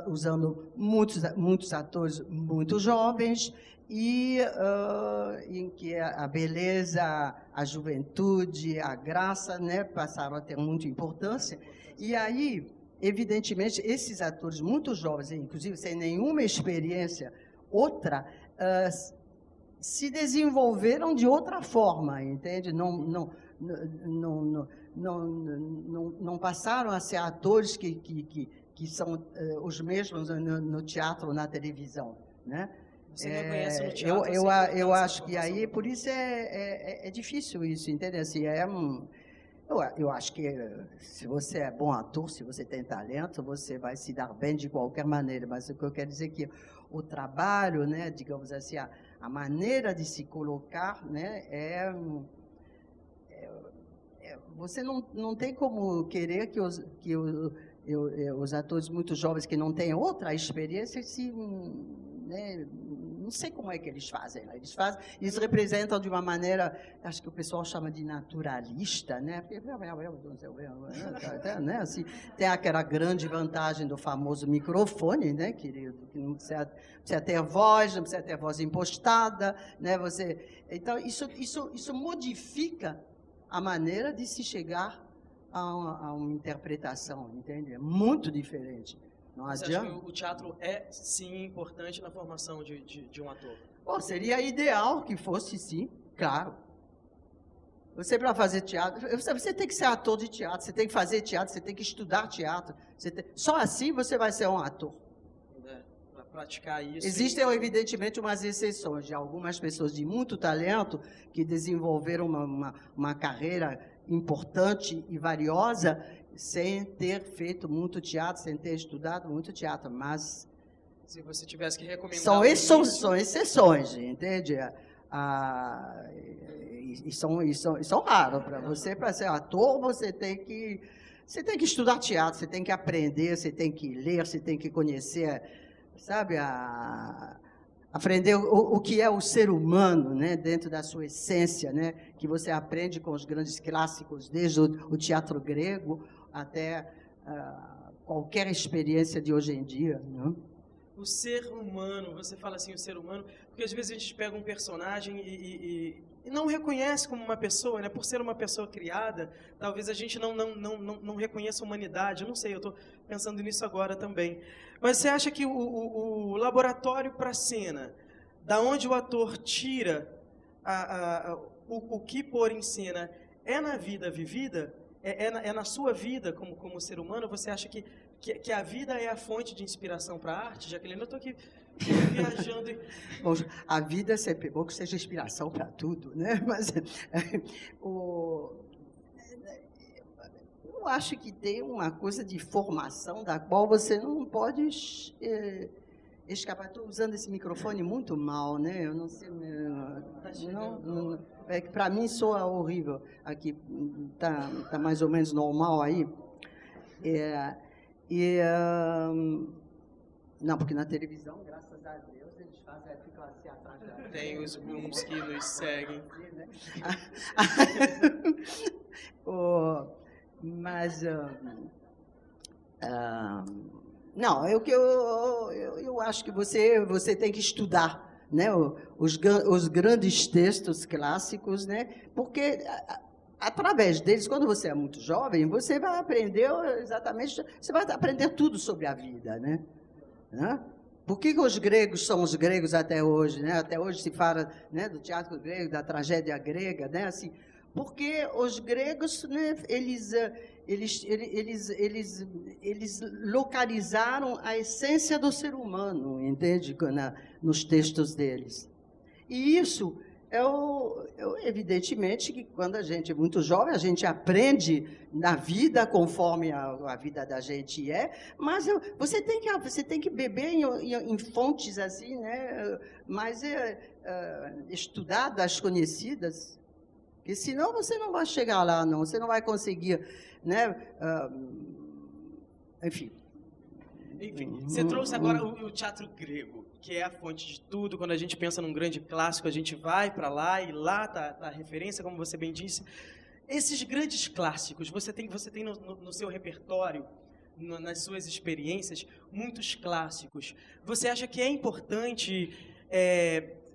usando muitos atores muito jovens, e em que a beleza, a juventude, a graça, né, passaram a ter muita importância. E aí, evidentemente, esses atores muito jovens, inclusive sem nenhuma experiência outra, se desenvolveram de outra forma, entende? Não passaram a ser atores que são os mesmos no teatro ou na televisão, né? Você reconhece no teatro, eu acho que aí, por isso é difícil isso, entende? Assim, eu acho que se você é bom ator, se você tem talento, você vai se dar bem de qualquer maneira. Mas o que eu quero dizer é que o trabalho, né, digamos assim, a maneira de se colocar, né, você não tem como querer que os atores muito jovens que não têm outra experiência né, não sei como é que eles fazem. Eles representam de uma maneira, acho que o pessoal chama de naturalista, né? Né? Assim, tem aquela grande vantagem do famoso microfone, né, querido? Que não precisa ter voz, não precisa ter voz impostada, né? Então, isso modifica a maneira de se chegar a uma interpretação, entende? É muito diferente. Você acha que o teatro é, sim, importante na formação de um ator? Bom, seria ideal que fosse, sim, claro. Você, para fazer teatro, você tem que ser ator de teatro, você tem que fazer teatro, você tem que estudar teatro. Só assim você vai ser um ator. Para praticar isso. Existem, evidentemente, umas exceções de algumas pessoas de muito talento que desenvolveram uma carreira importante e valiosa, sem ter feito muito teatro, sem ter estudado muito teatro, mas... Se você tivesse que recomendar... São exceções, entende? E são raros. Para você, para ser ator, você tem que estudar teatro, você tem que aprender, você tem que ler, você tem que conhecer, sabe, aprender o que é o ser humano, né, dentro da sua essência, né, que você aprende com os grandes clássicos, desde o teatro grego até qualquer experiência de hoje em dia. Né? O ser humano, você fala assim, o ser humano, porque às vezes a gente pega um personagem e não reconhece como uma pessoa, né? Por ser uma pessoa criada, talvez a gente não reconheça a humanidade. Eu não sei, eu estou pensando nisso agora também. Mas você acha que o laboratório para a cena, da onde o ator tira o que pôr em cena, é na vida vivida? É na sua vida como ser humano? Você acha que a vida é a fonte de inspiração para a arte? Jaqueline, eu estou aqui viajando. Bom, a vida é sempre bom que seja inspiração para tudo, né? Mas eu acho que tem uma coisa de formação da qual você não pode escapar. Estou usando esse microfone muito mal, né? Eu não sei. É que para mim soa horrível. Aqui tá mais ou menos normal aí. Não, porque na televisão, graças a Deus, eles ficam assim atrás da... Tem uns que nos seguem. Mas não, eu acho que você tem que estudar, né, os grandes textos clássicos, né, porque através deles, quando você é muito jovem, você vai aprender exatamente, você vai aprender tudo sobre a vida, né? Por que os gregos são os gregos até hoje, né? Até hoje se fala, né, do teatro grego, da tragédia grega, né? Assim, porque os gregos, né, eles localizaram a essência do ser humano, entende? Nos textos deles. E isso evidentemente que quando a gente é muito jovem, a gente aprende na vida conforme a vida da gente mas você tem que beber em fontes assim, né, mais estudadas, conhecidas, porque senão você não vai chegar lá, não, você não vai conseguir, né, enfim. Enfim, você trouxe agora o teatro grego, que é a fonte de tudo. Quando a gente pensa num grande clássico, a gente vai para lá e lá está a referência, como você bem disse. Esses grandes clássicos, você tem no seu repertório, nas suas experiências, muitos clássicos. Você acha que é importante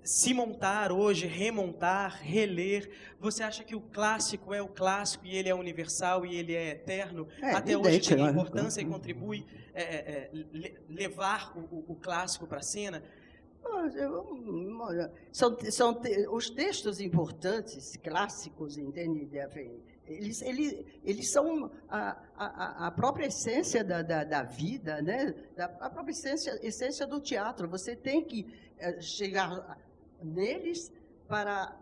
se montar hoje, remontar, reler? Você acha que o clássico é o clássico e ele é universal e ele é eterno? Até hoje tem importância e contribui levar o clássico para a cena? Os textos importantes, clássicos, entende? Eles são a própria essência da vida, né? A própria essência do teatro. Você tem que chegar neles para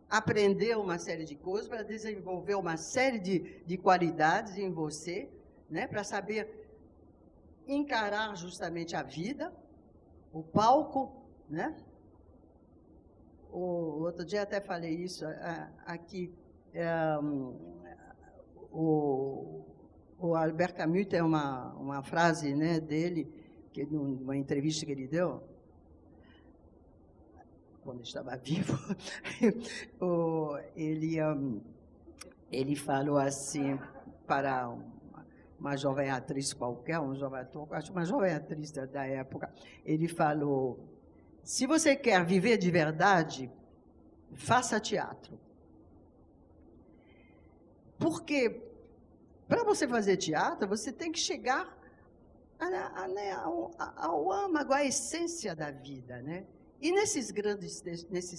aprender uma série de coisas, para desenvolver uma série de qualidades em você, né? Para saber encarar justamente a vida, o palco, né? O outro dia até falei isso aqui. O Albert Camus tem uma frase, né, dele, numa entrevista que ele deu, quando estava vivo, ele falou assim para uma jovem atriz qualquer, um jovem ator, acho uma jovem atriz da época, ele falou: se você quer viver de verdade, faça teatro. Porque para você fazer teatro, você tem que chegar ao âmago, à essência da vida, né? E nesses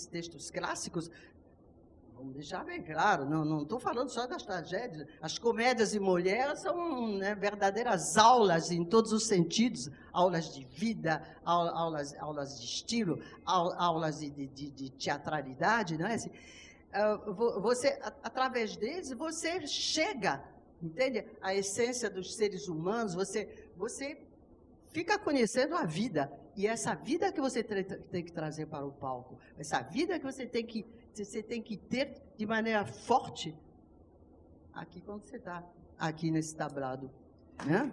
textos clássicos, vamos deixar bem claro, não estou falando só das tragédias. As comédias de Molière são, né, verdadeiras aulas em todos os sentidos, aulas de vida, aulas de estilo, aulas de teatralidade, não é assim? Através deles, você chega, entende? A essência dos seres humanos, você fica conhecendo a vida. E essa vida que você tem que trazer para o palco, essa vida que você tem que ter de maneira forte aqui quando você está aqui nesse tablado, né?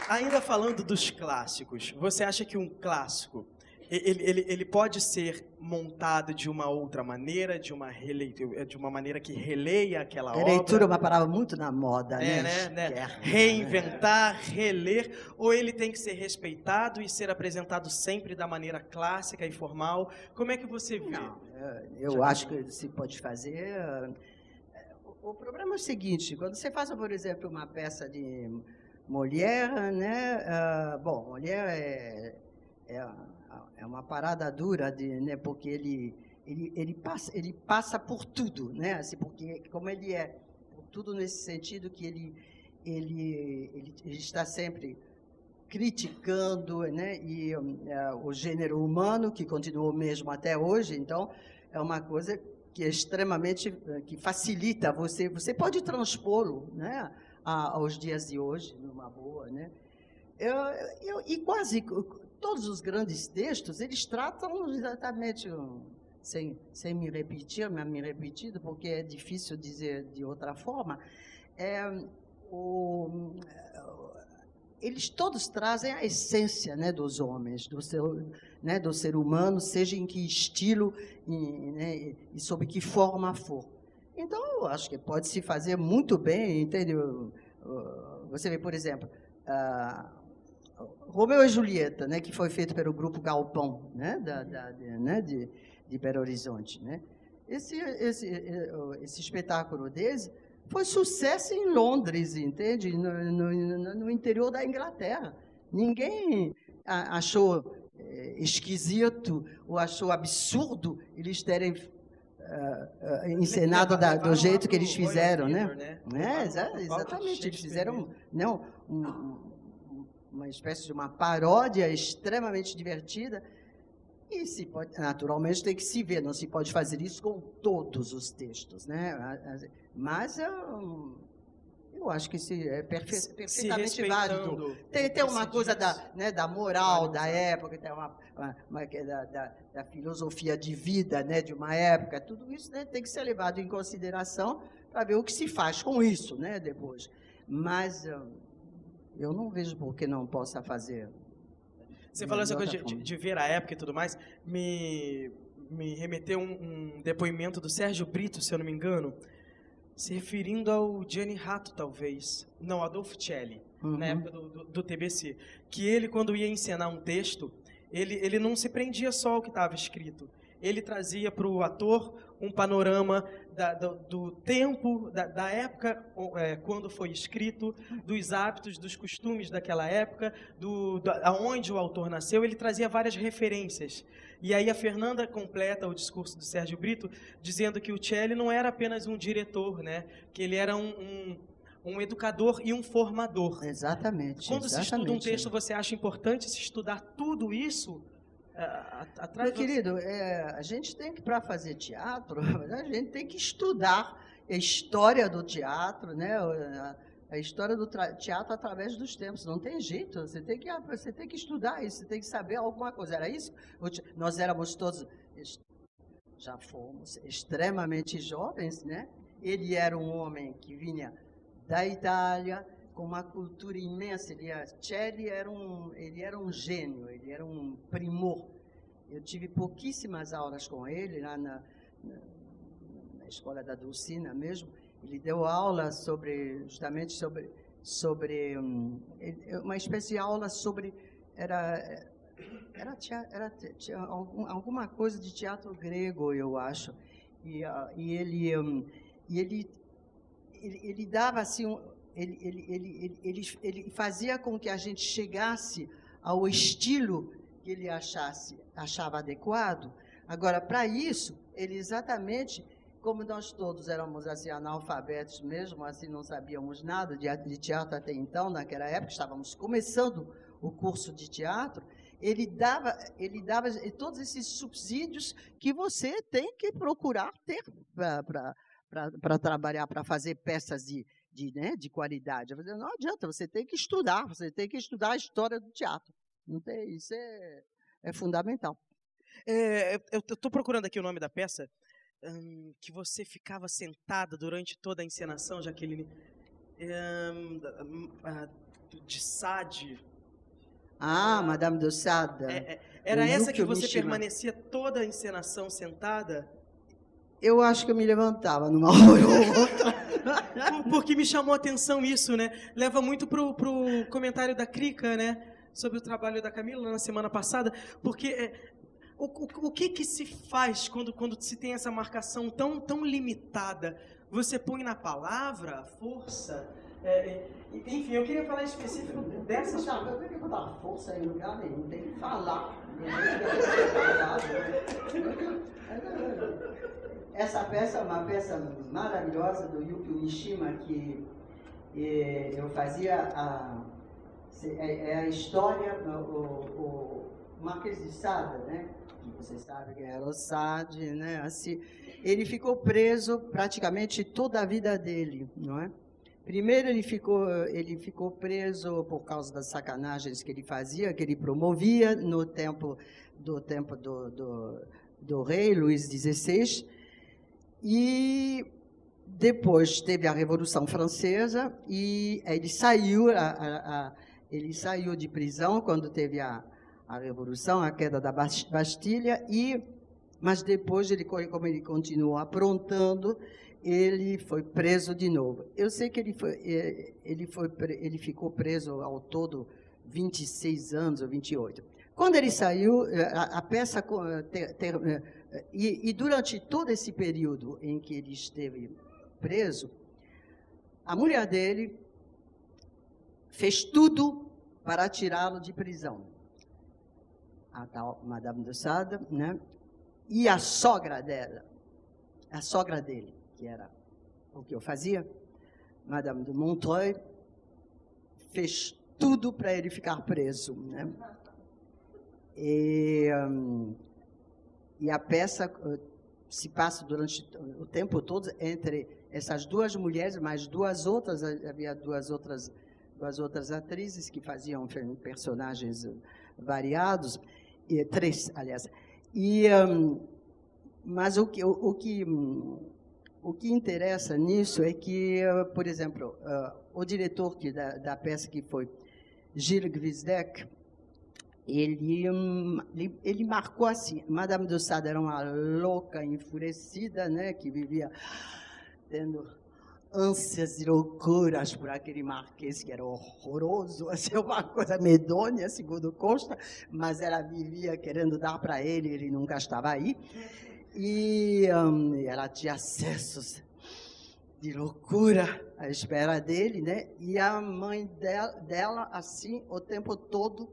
Ainda falando dos clássicos, você acha que um clássico ele pode ser montado de uma outra maneira, de uma maneira que releia aquela obra? Releitura é uma palavra muito na moda, né? Reinventar, reler, ou ele tem que ser respeitado e ser apresentado sempre da maneira clássica e formal? Como é que você vê? Não, eu acho que se pode fazer. O problema é o seguinte: quando você faz, por exemplo, uma peça de Molière, né? Bom, Molière é uma parada dura, né? Porque ele passa por tudo, né? Assim, porque como ele é por tudo nesse sentido que ele está sempre criticando, né? E o gênero humano, que continuou mesmo até hoje, então é uma coisa que é extremamente, que facilita você pode transpô-lo, né, aos dias de hoje, numa boa, né? E quase todos os grandes textos, eles tratam exatamente, sem me repetir, mas me repetindo, porque é difícil dizer de outra forma, eles todos trazem a essência, né, dos homens, do ser humano, seja em que estilo e sob que forma for. Então, eu acho que pode se fazer muito bem, entendeu? Você vê, por exemplo, Romeu e Julieta, né, que foi feito pelo grupo Galpão, né, de Belo Horizonte, né? Esse espetáculo desse foi sucesso em Londres, entende? No interior da Inglaterra. Ninguém achou esquisito ou achou absurdo eles terem encenado do jeito que eles fizeram, né? Exatamente, eles fizeram uma espécie de uma paródia extremamente divertida. E naturalmente tem que se ver, não se pode fazer isso com todos os textos, né? Mas eu acho que é perfeitamente válido. Tem uma coisa da moral da época, tem da filosofia de vida, né, de uma época. Tudo isso, né, tem que ser levado em consideração para ver o que se faz com isso, né, depois. Mas eu não vejo por que não possa fazer. Você falou essa coisa de ver a época e tudo mais, me remeteu um depoimento do Sérgio Brito, se eu não me engano, se referindo ao Gianni Ratto, talvez. Não, Adolfo Celli, na época do TBC. Que ele, quando ia encenar um texto, ele não se prendia só ao que estava escrito. Ele trazia para o ator um panorama do tempo, da época quando foi escrito, dos hábitos, dos costumes daquela época, aonde o autor nasceu. Ele trazia várias referências. E aí a Fernanda completa o discurso do Sérgio Brito dizendo que o Celli não era apenas um diretor, né? Que ele era um educador e um formador. Exatamente. Quando se estuda um texto, você acha importante se estudar tudo isso? Meu querido, a gente tem que, para fazer teatro, a gente tem que estudar a história do teatro, né? A história do teatro através dos tempos. Não tem jeito, você tem que estudar isso, você tem que saber alguma coisa. Era isso? Nós éramos todos, já fomos extremamente jovens, né? Ele era um homem que vinha da Itália, com uma cultura imensa. Celli ele era um gênio, ele era um primor. Eu tive pouquíssimas aulas com ele, lá na escola da Dulcina mesmo. Ele deu aula justamente sobre uma espécie de aula sobre... Tinha alguma coisa de teatro grego, eu acho. E ele dava assim... Ele fazia com que a gente chegasse ao estilo que ele achava adequado. Agora, para isso, ele exatamente, como nós todos éramos assim, analfabetos mesmo, assim, não sabíamos nada de teatro até então, naquela época, estávamos começando o curso de teatro, ele dava todos esses subsídios que você tem que procurar ter para trabalhar, para fazer peças de qualidade. Não adianta, você tem que estudar a história do teatro. Não tem, isso é fundamental. Eu estou procurando aqui o nome da peça, que você ficava sentada durante toda a encenação, Jaqueline, de Sade. Madame de Sade. Era essa que você permanecia toda a encenação sentada? Eu acho que eu me levantava numa hora ou outra. Porque me chamou a atenção isso, né? Leva muito pro comentário da Crica, né? Sobre o trabalho da Camila na semana passada. Porque o que se faz quando se tem essa marcação tão limitada? Você põe na palavra a força? Enfim, eu queria falar em específico dessas... Não, eu tenho que botar força em lugar nenhum. Tem que falar. Essa peça é uma peça maravilhosa do Yukio Mishima, que eu fazia a história, Marquês de Sade, né? Você sabe quem era o Sade, né? Assim, ele ficou preso praticamente toda a vida dele, não é? Primeiro ele ficou preso por causa das sacanagens que ele fazia, que ele promovia no tempo do rei Luís XVI, e depois teve a Revolução Francesa e ele saiu de prisão quando teve a Revolução, a queda da Bastilha, mas depois, como ele continuou aprontando, ele foi preso de novo. Eu sei que ele ficou preso ao todo 26 anos ou 28. Quando ele saiu, a peça... E durante todo esse período em que ele esteve preso, a mulher dele fez tudo para tirá-lo de prisão. A tal Madame de Sade, né? E a sogra dele, que era o que eu fazia, Madame de Montreuil, fez tudo para ele ficar preso, né? E a peça se passa durante o tempo todo entre essas duas mulheres, mais havia duas outras atrizes que faziam personagens variados, três, aliás. Mas o que interessa nisso é que, por exemplo, o diretor da peça, que foi Gilles Gvisdek, ele marcou assim. Madame de Sade era uma louca enfurecida, né, que vivia tendo ânsias e loucuras por aquele marquês que era horroroso, assim, uma coisa medonha, segundo consta, mas ela vivia querendo dar para ele nunca estava aí. E ela tinha acessos de loucura à espera dele, né? E a mãe dela, assim, o tempo todo,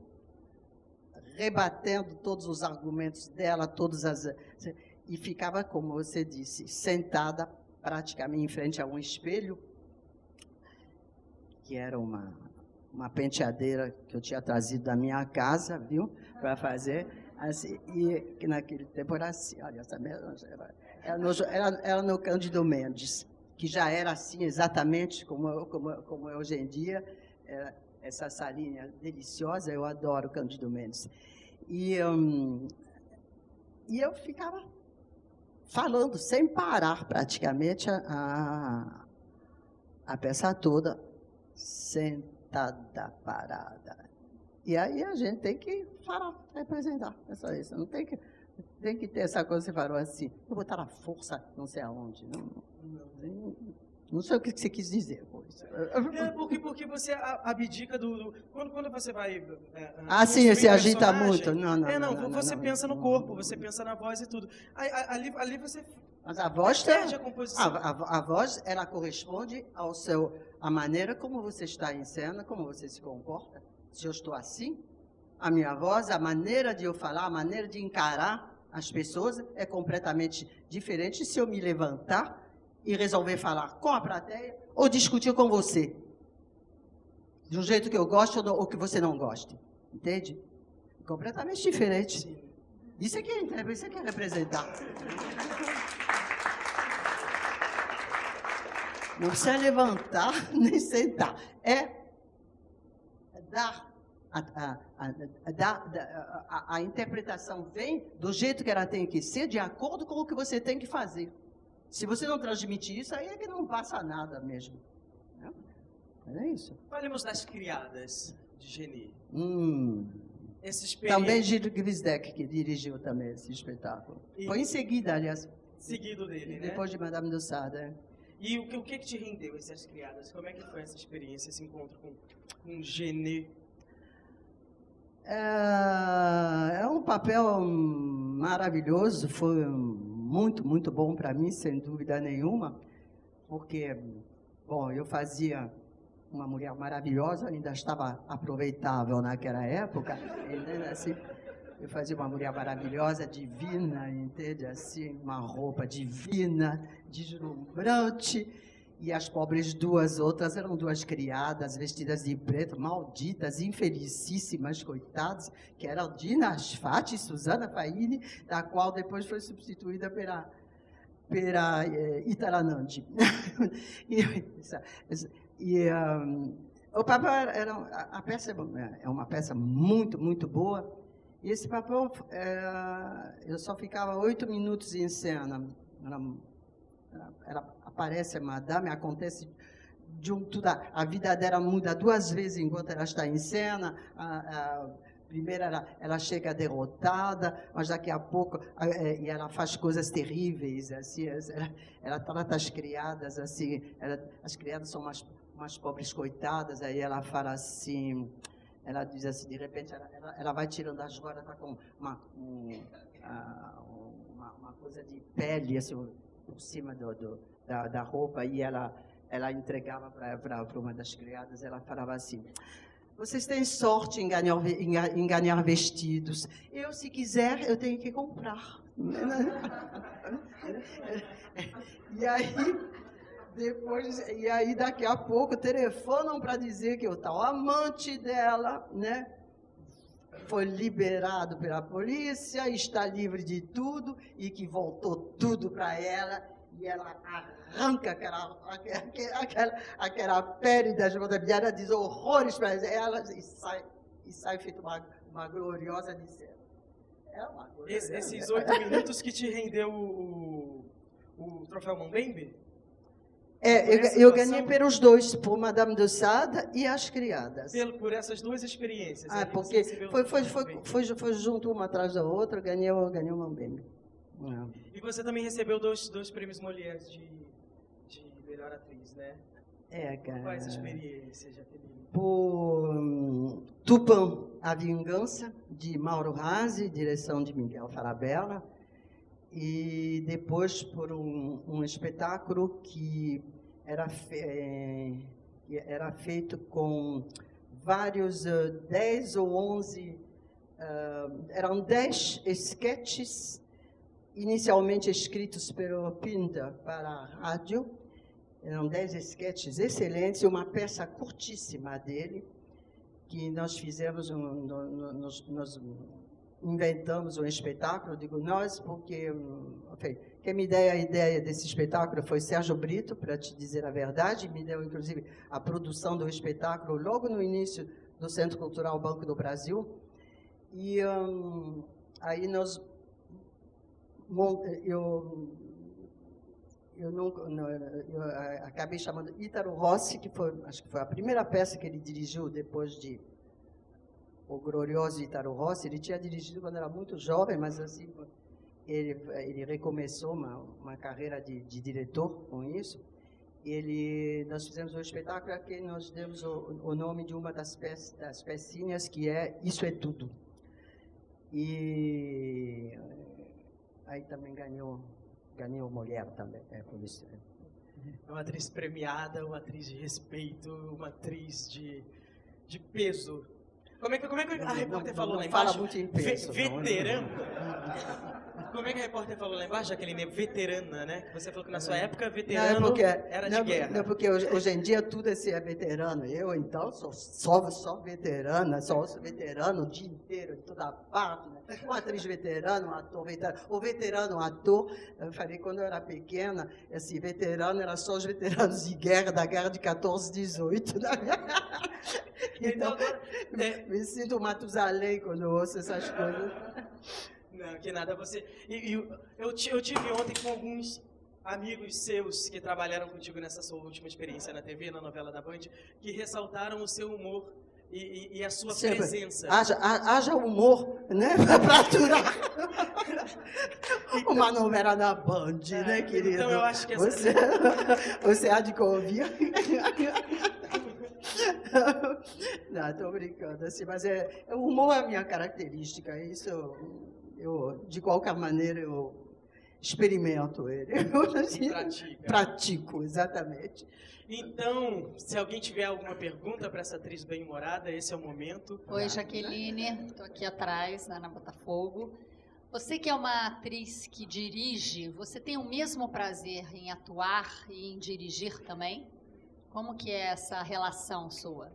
rebatendo todos os argumentos dela, e ficava, como você disse, sentada praticamente em frente a um espelho, que era uma penteadeira que eu tinha trazido da minha casa, viu, para fazer. Assim, e que naquele tempo era assim, olha, era no Cândido Mendes, que já era assim exatamente como é hoje em dia, essa salinha deliciosa. Eu adoro Cândido Mendes. E eu ficava falando sem parar praticamente a peça toda, sentada, parada. E aí a gente tem que representar, é só isso. Não tem que ter essa coisa que você falou assim, vou botar a força não sei aonde. Não sei o que você quis dizer com isso. Porque você abdica quando você vai... sim, você agita muito. Não, você pensa no corpo, você pensa na voz e tudo. Ali você... Mas a voz perde a composição. A voz, ela corresponde à maneira como você está em cena, como você se comporta. Se eu estou assim, a minha voz, a maneira de eu falar, a maneira de encarar as pessoas é completamente diferente se eu me levantar e resolver falar com a plateia ou discutir com você. De um jeito que eu gosto ou que você não goste. Entende? Completamente diferente. Sim. Isso é que é representar. Não precisa levantar nem sentar. A interpretação vem do jeito que ela tem que ser, de acordo com o que você tem que fazer. Se você não transmitir isso, aí é que não passa nada mesmo. É isso. Falemos das criadas de Genet. Também Gilles Gvisdek, que dirigiu também esse espetáculo. Foi em seguida, aliás. Seguido dele, né? Depois de Madame de Sade. E o que te rendeu essas criadas? Como é que foi essa experiência, esse encontro com Genet? É um papel maravilhoso, foi muito, muito bom para mim, sem dúvida nenhuma, porque, bom, eu fazia uma mulher maravilhosa, ainda estava aproveitável naquela época, entende? Assim, eu fazia uma mulher maravilhosa, divina, entende? Assim, uma roupa divina, deslumbrante, E as pobres duas outras eram duas criadas, vestidas de preto, malditas, infelicíssimas, coitadas, que eram Dina Asfati e Susana Faini, da qual depois foi substituída pela Itaranante. O papel a peça é uma peça muito, muito boa. E esse papel, eu só ficava 8 minutos em cena. Ela aparece a madame, acontece tudo, a vida dela muda 2 vezes enquanto ela está em cena. Primeiro ela chega derrotada, mas daqui a pouco e ela faz coisas terríveis, assim, ela trata as criadas assim, as criadas são umas pobres coitadas, aí ela fala assim, ela diz assim, de repente ela vai tirando as joias, está com uma coisa de pele assim, por cima da roupa, e ela entregava para uma das criadas, ela falava assim: vocês têm sorte em ganhar vestidos. Eu, se quiser, eu tenho que comprar. E aí, daqui a pouco, telefonam para dizer que o tal amante dela, né, foi liberado pela polícia, está livre de tudo e que voltou tudo para ela, e ela arranca aquela pele da Jovem, diz horrores para ela e sai feito uma gloriosa de cena. É uma coisa. Esses 8 minutos que te rendeu o troféu Mambembe? Eu ganhei pelos dois, por Madame de Sade e as criadas. Por essas 2 experiências. Porque foi junto uma atrás da outra, ganhei o Mambembe. E você também recebeu 2 prêmios Molières de melhor atriz, né? Cara. Quais experiências, Jaqueline? Por Tupã, A Vingança, de Mauro Razzi, direção de Miguel Falabella. E depois por um espetáculo que era feito com vários, 10 ou 11, eram 10 sketches, inicialmente escritos pelo Pinter para a rádio. Eram 10 sketches excelentes e uma peça curtíssima dele, que nós fizemos, nós inventamos um espetáculo, digo nós, porque quem me deu a ideia desse espetáculo foi Sérgio Brito, para te dizer a verdade, me deu, inclusive, a produção do espetáculo logo no início do Centro Cultural Banco do Brasil. E aí eu acabei chamando Ítalo Rossi, acho que foi a primeira peça que ele dirigiu depois de o glorioso Ítalo Rossi. Ele tinha dirigido quando era muito jovem, mas assim ele recomeçou uma carreira de diretor com isso. Nós fizemos um espetáculo a quem nós demos o nome de uma das pecinhas, que é Isso é Tudo. E aí também ganhou mulher também, por isso. É uma atriz premiada, uma atriz de respeito, uma atriz de peso. Como é que a repórter falou lá embaixo? Fala muito em peso. Veterana. Como é que a repórter falou lá embaixo, Jaqueline? Veterana, né? Você falou que na sua época veterano era de guerra. Não, porque hoje em dia tudo é veterano. Eu, então, sou só veterana, sou veterano o dia inteiro, em toda parte, né? Uma atriz veterana, um ator veterano. O veterano ator, eu falei, quando eu era pequena, esse veterano era só os veteranos de guerra, da guerra de 14, 18. Né? Então, me sinto Matusalém quando eu ouço essas coisas. Não, que nada, você... Eu tive ontem com alguns amigos seus que trabalharam contigo nessa sua última experiência na TV, na novela da Band, que ressaltaram o seu humor e a sua presença. Haja humor, né, para aturar uma novela da Band, né, querido? Então eu acho que você há de convir. Não, estou brincando, assim, mas o humor é a minha característica, isso eu de qualquer maneira, eu experimento ele. Pratico, exatamente. Então, se alguém tiver alguma pergunta para essa atriz bem-humorada, esse é o momento. Oi, Jaqueline, estou aqui atrás, na Botafogo. Você que é uma atriz que dirige, você tem o mesmo prazer em atuar e em dirigir também? Como que é essa relação sua?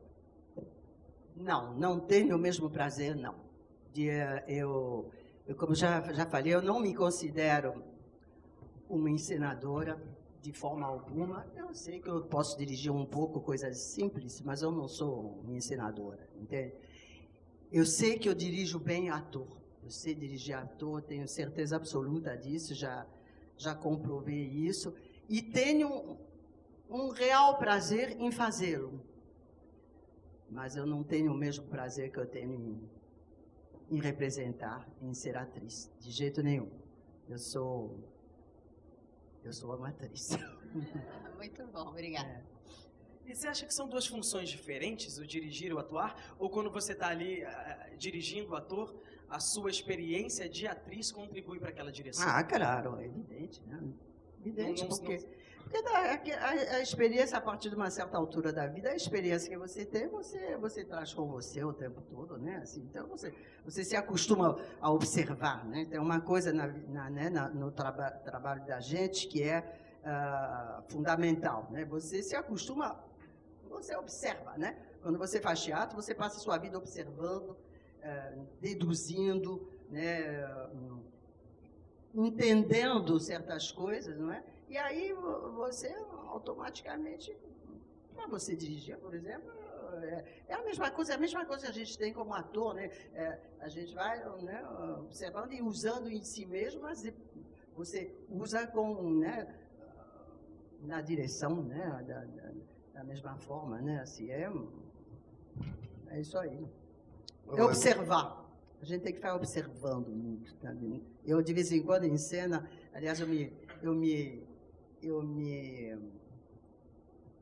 Não, não tenho o mesmo prazer, não. Eu como já falei, eu não me considero uma encenadora de forma alguma. Eu sei que eu posso dirigir um pouco coisas simples, mas eu não sou uma encenadora, entende? Eu sei que eu dirijo bem ator. Eu sei dirigir ator, tenho certeza absoluta disso, já comprovei isso. E tenho um real prazer em fazê-lo. Mas eu não tenho o mesmo prazer que eu tenho em representar, em ser atriz, de jeito nenhum. Eu sou uma atriz. Muito bom, obrigada. E você acha que são duas funções diferentes, o dirigir e o atuar? Ou quando você está ali dirigindo o ator, a sua experiência de atriz contribui para aquela direção? Ah, claro, é evidente, né? Evidente, porque a experiência, a partir de uma certa altura da vida, a experiência que você tem, você traz com você o tempo todo, né? Assim, então, você se acostuma a observar, né? Tem uma coisa no trabalho da gente que é fundamental, né? Você se acostuma, você observa, né? Quando você faz teatro, você passa a sua vida observando, deduzindo, né? Entendendo certas coisas, não é? E aí você automaticamente, para você dirigir, por exemplo, é a mesma coisa que a gente tem como ator, né? A gente vai, né, observando e usando em si mesmo, mas você usa né, na direção, né, da mesma forma, né? Assim, é isso aí. É observar. A gente tem que ficar observando muito. Tá? Eu, de vez em quando, em cena, aliás,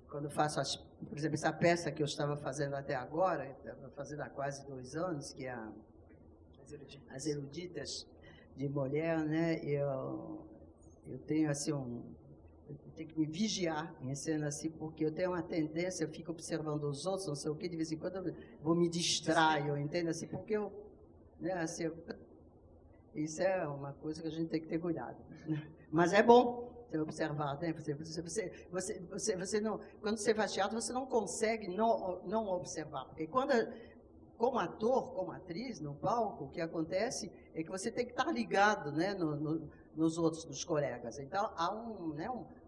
quando faço, por exemplo, essa peça que eu estava fazendo até agora, estava fazendo há quase 2 anos, que é As Eruditas de Molière, né? Eu tenho assim eu tenho que me vigiar em cena assim, porque eu tenho uma tendência, eu fico observando os outros, não sei o que, de vez em quando eu vou me distrair, entende? Assim, porque né, assim, isso é uma coisa que a gente tem que ter cuidado. Mas é bom você observar, né? Você não, quando você faz teatro, você não consegue não observar, porque como ator, como atriz, no palco, o que acontece é que você tem que estar ligado, né, nos outros, nos colegas. Então, há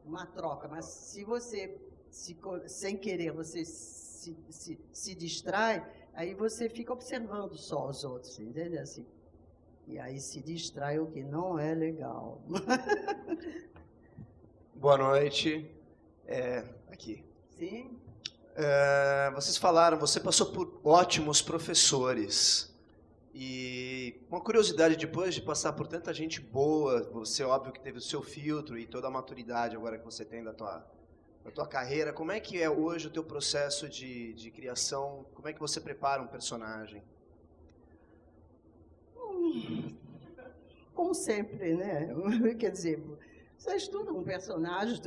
uma troca, mas se você, sem querer, você se distrai, aí você fica observando só os outros, entende? Assim, e aí se distrai, o que não é legal. Boa noite. Aqui. Sim. Vocês falaram, você passou por ótimos professores. E uma curiosidade, depois de passar por tanta gente boa, você, óbvio, que teve o seu filtro e toda a maturidade agora que você tem da tua carreira, como é que é hoje o teu processo de criação? Como é que você prepara um personagem? Como sempre, né? Quer dizer, você estuda um personagem,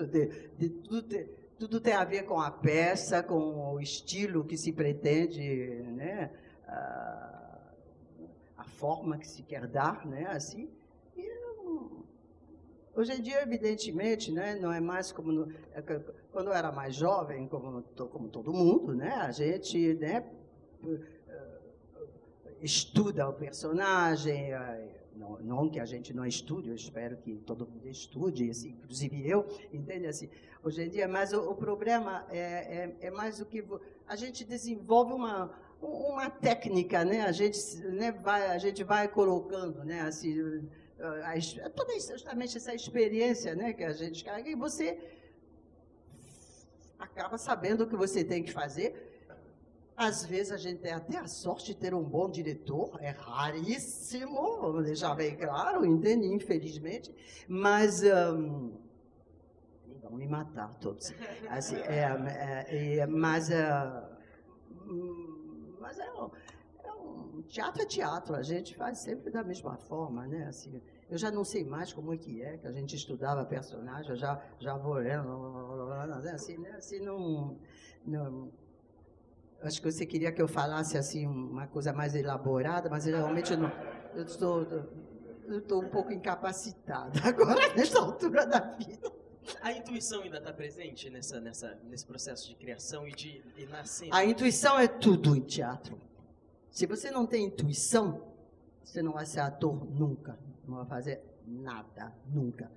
tudo tem a ver com a peça, com o estilo que se pretende, né? A forma que se quer dar, né? Assim. E, hoje em dia, evidentemente, né? Não é mais como quando eu era mais jovem, como todo mundo, né? A gente, né? Estuda o personagem. Não que a gente não estude, eu espero que todo mundo estude, assim, inclusive eu, entende? Assim, hoje em dia, mas o problema é mais do que a gente desenvolve uma técnica, né? A gente vai colocando, né? Assim, toda justamente essa experiência, né? Que a gente carrega, e você acaba sabendo o que você tem que fazer. Às vezes a gente tem até a sorte de ter um bom diretor, é raríssimo, vamos deixar bem claro, entende? Infelizmente, mas vão me matar todos. Assim, mas teatro é teatro, a gente faz sempre da mesma forma, né? Assim, eu já não sei mais como é que a gente estudava personagem, eu já vou olhando, assim, né? Assim, não acho que você queria que eu falasse assim uma coisa mais elaborada, mas realmente eu não. eu estou um pouco incapacitada agora, nesta altura da vida. A intuição ainda está presente nesse processo de criação e de nascer? A intuição é tudo em teatro. Se você não tem intuição, você não vai ser ator nunca. Não vai fazer nada, nunca.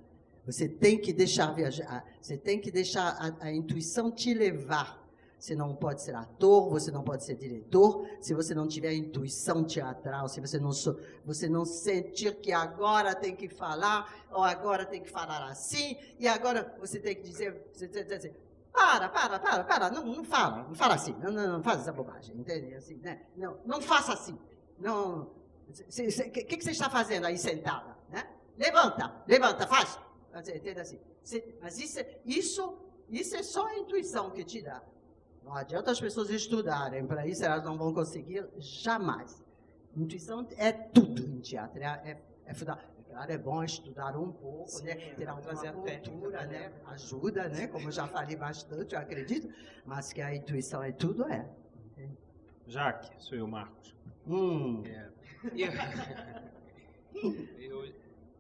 Você tem que deixar viajar, você tem que deixar a intuição te levar. Você não pode ser ator, você não pode ser diretor, se você não tiver intuição teatral, se você não sentir que agora tem que falar, ou agora tem que falar assim, e agora você tem que dizer para, não fala assim, não faz essa bobagem, entende? Assim, né? Não faça assim. O que você está fazendo aí sentada? Né? Levanta, faz. Entende assim? Mas isso é só a intuição que te dá. Não adianta as pessoas estudarem, para isso elas não vão conseguir jamais. Intuição é tudo em teatro, claro, é bom estudar um pouco, sim, né? Ter alguma cultura, né? Ajuda, né? Como eu já falei bastante, eu acredito, mas que a intuição é tudo, é. Jaque, sou eu, Marcos. Eu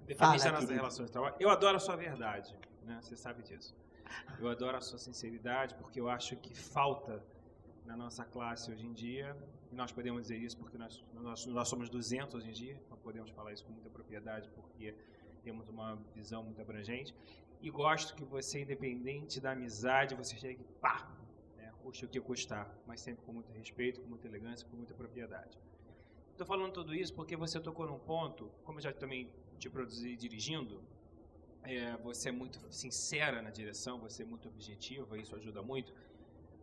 defendi a nossa relação de trabalho. Eu adoro a sua verdade, né? Você sabe disso. Eu adoro a sua sinceridade, porque eu acho que falta na nossa classe hoje em dia, e nós podemos dizer isso porque nós somos 200 hoje em dia, nós podemos falar isso com muita propriedade, porque temos uma visão muito abrangente, e gosto que você, independente da amizade, você chegue, né, custe o que custar, mas sempre com muito respeito, com muita elegância, com muita propriedade. Estou falando tudo isso porque você tocou num ponto, como eu já também te produzi dirigindo, você é muito sincera na direção, você é muito objetiva, isso ajuda muito.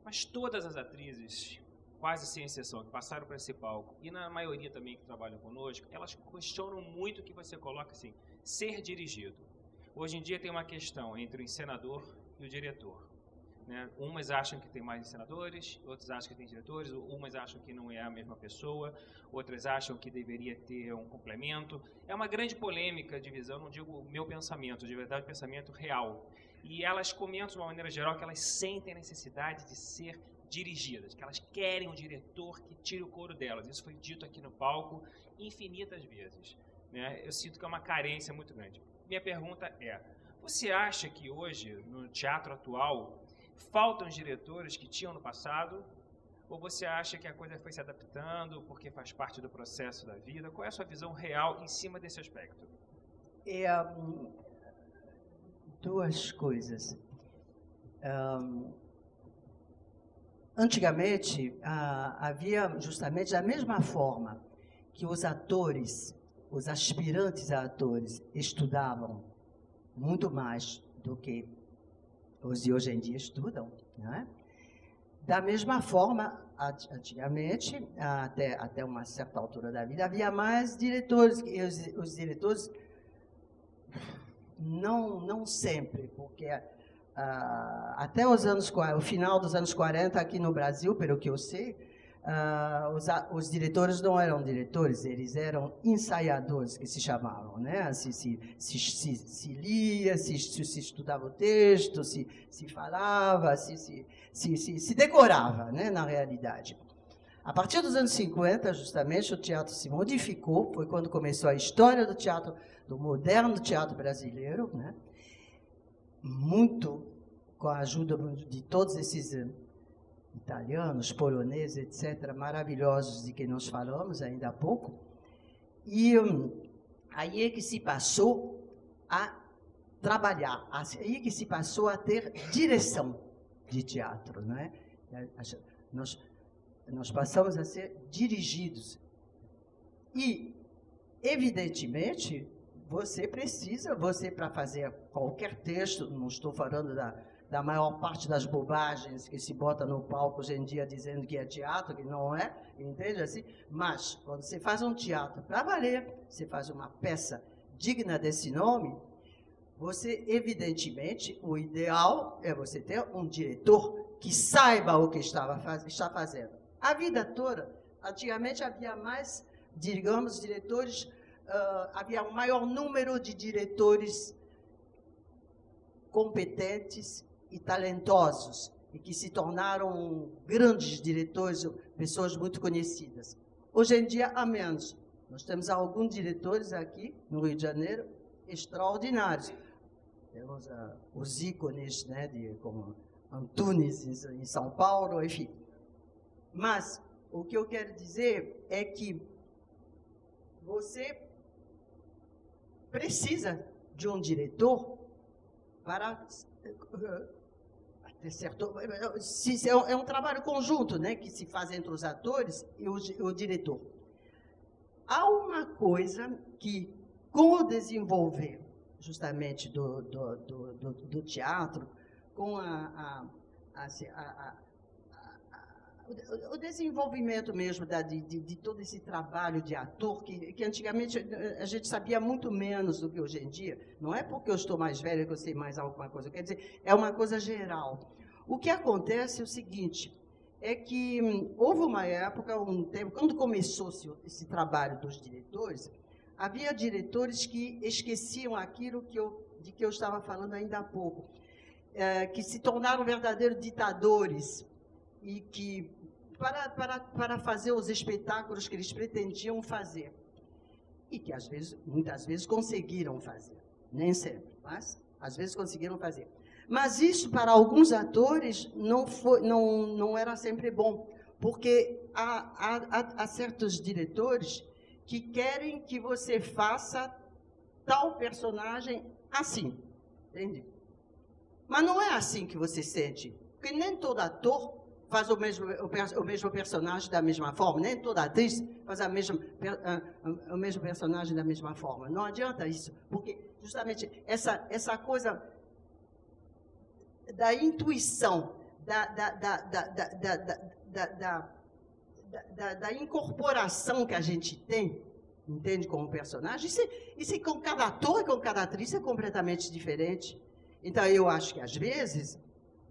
Mas todas as atrizes, quase sem exceção, que passaram por esse palco, e na maioria também que trabalham conosco, elas questionam muito o que você coloca assim, ser dirigido. Hoje em dia tem uma questão entre o encenador e o diretor. Né? Umas acham que tem mais encenadores, outras acham que tem diretores, umas acham que não é a mesma pessoa, outras acham que deveria ter um complemento. É uma grande polêmica de visão, não digo o meu pensamento, de verdade, o pensamento real. E elas comentam de uma maneira geral que elas sentem a necessidade de ser dirigidas, que elas querem um diretor que tire o couro delas. Isso foi dito aqui no palco infinitas vezes. Né? Eu sinto que é uma carência muito grande. Minha pergunta é, você acha que hoje, no teatro atual, faltam os diretores que tinham no passado? Ou você acha que a coisa foi se adaptando porque faz parte do processo da vida? Qual é a sua visão real em cima desse aspecto? Duas coisas. Antigamente, havia justamente da mesma forma que os atores, os aspirantes a atores, estudavam muito mais do que os de hoje em dia estudam, né? Da mesma forma, antigamente, até uma certa altura da vida, havia mais diretores, e os diretores, não sempre, porque até o final dos anos 40, aqui no Brasil, pelo que eu sei, os diretores não eram diretores, eles eram ensaiadores, que se chamavam, né? Se lia, se estudava o texto, se falava, se decorava, né? Na realidade. A partir dos anos 50, justamente, o teatro se modificou, foi quando começou a história do teatro, do moderno teatro brasileiro, né? Muito com a ajuda de todos esses italianos, poloneses, etc., maravilhosos de que nós falamos ainda há pouco. E aí é que se passou a trabalhar, aí é que se passou a ter direção de teatro, né? Nós passamos a ser dirigidos. E, evidentemente, você para fazer qualquer texto, não estou falando da maior parte das bobagens que se bota no palco hoje em dia dizendo que é teatro, que não é, entende assim? Mas, quando você faz um teatro para valer, você faz uma peça digna desse nome, você, evidentemente, o ideal é você ter um diretor que saiba o que está fazendo. A vida toda, antigamente havia mais, digamos, diretores, havia um maior número de diretores competentes e talentosos, e que se tornaram grandes diretores, pessoas muito conhecidas. Hoje em dia, há menos. Nós temos alguns diretores aqui, no Rio de Janeiro, extraordinários. Temos os ícones, né, como Antunes, em São Paulo, enfim. Mas o que eu quero dizer é que você precisa de um diretor para... É um trabalho conjunto, né, que se faz entre os atores e o diretor. Há uma coisa que, com o desenvolver justamente do teatro, com o desenvolvimento mesmo de todo esse trabalho de ator, que antigamente a gente sabia muito menos do que hoje em dia. Não é porque eu estou mais velha que eu sei mais alguma coisa, quer dizer, é uma coisa geral. O que acontece é o seguinte, é que houve uma época, um tempo, quando começou esse trabalho dos diretores, havia diretores que esqueciam aquilo de que eu estava falando ainda há pouco, que se tornaram verdadeiros ditadores e que, para fazer os espetáculos que eles pretendiam fazer, e que, muitas vezes, conseguiram fazer, nem sempre, mas às vezes conseguiram fazer. Mas isso, para alguns atores, não era sempre bom, porque há certos diretores que querem que você faça tal personagem assim, entende? Mas não é assim que você sente, porque nem todo ator faz o mesmo personagem da mesma forma, nem toda atriz faz o mesmo personagem da mesma forma. Não adianta isso, porque justamente essa coisa da intuição, da incorporação que a gente tem, entende, como personagem, isso com cada ator e com cada atriz é completamente diferente. Então, eu acho que, às vezes,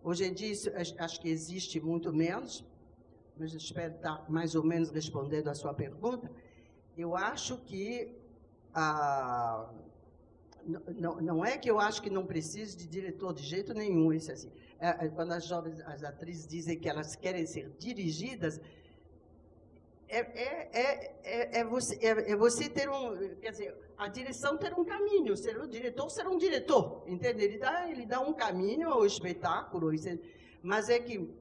hoje em dia, acho que existe muito menos, mas eu espero estar mais ou menos respondendo a sua pergunta. Eu acho que não é que eu acho que não precise de diretor de jeito nenhum, isso assim. Quando as atrizes dizem que elas querem ser dirigidas, você ter quer dizer, a direção ter um caminho, ser o diretor ser um diretor, entende? Ele dá um caminho ao espetáculo, mas é que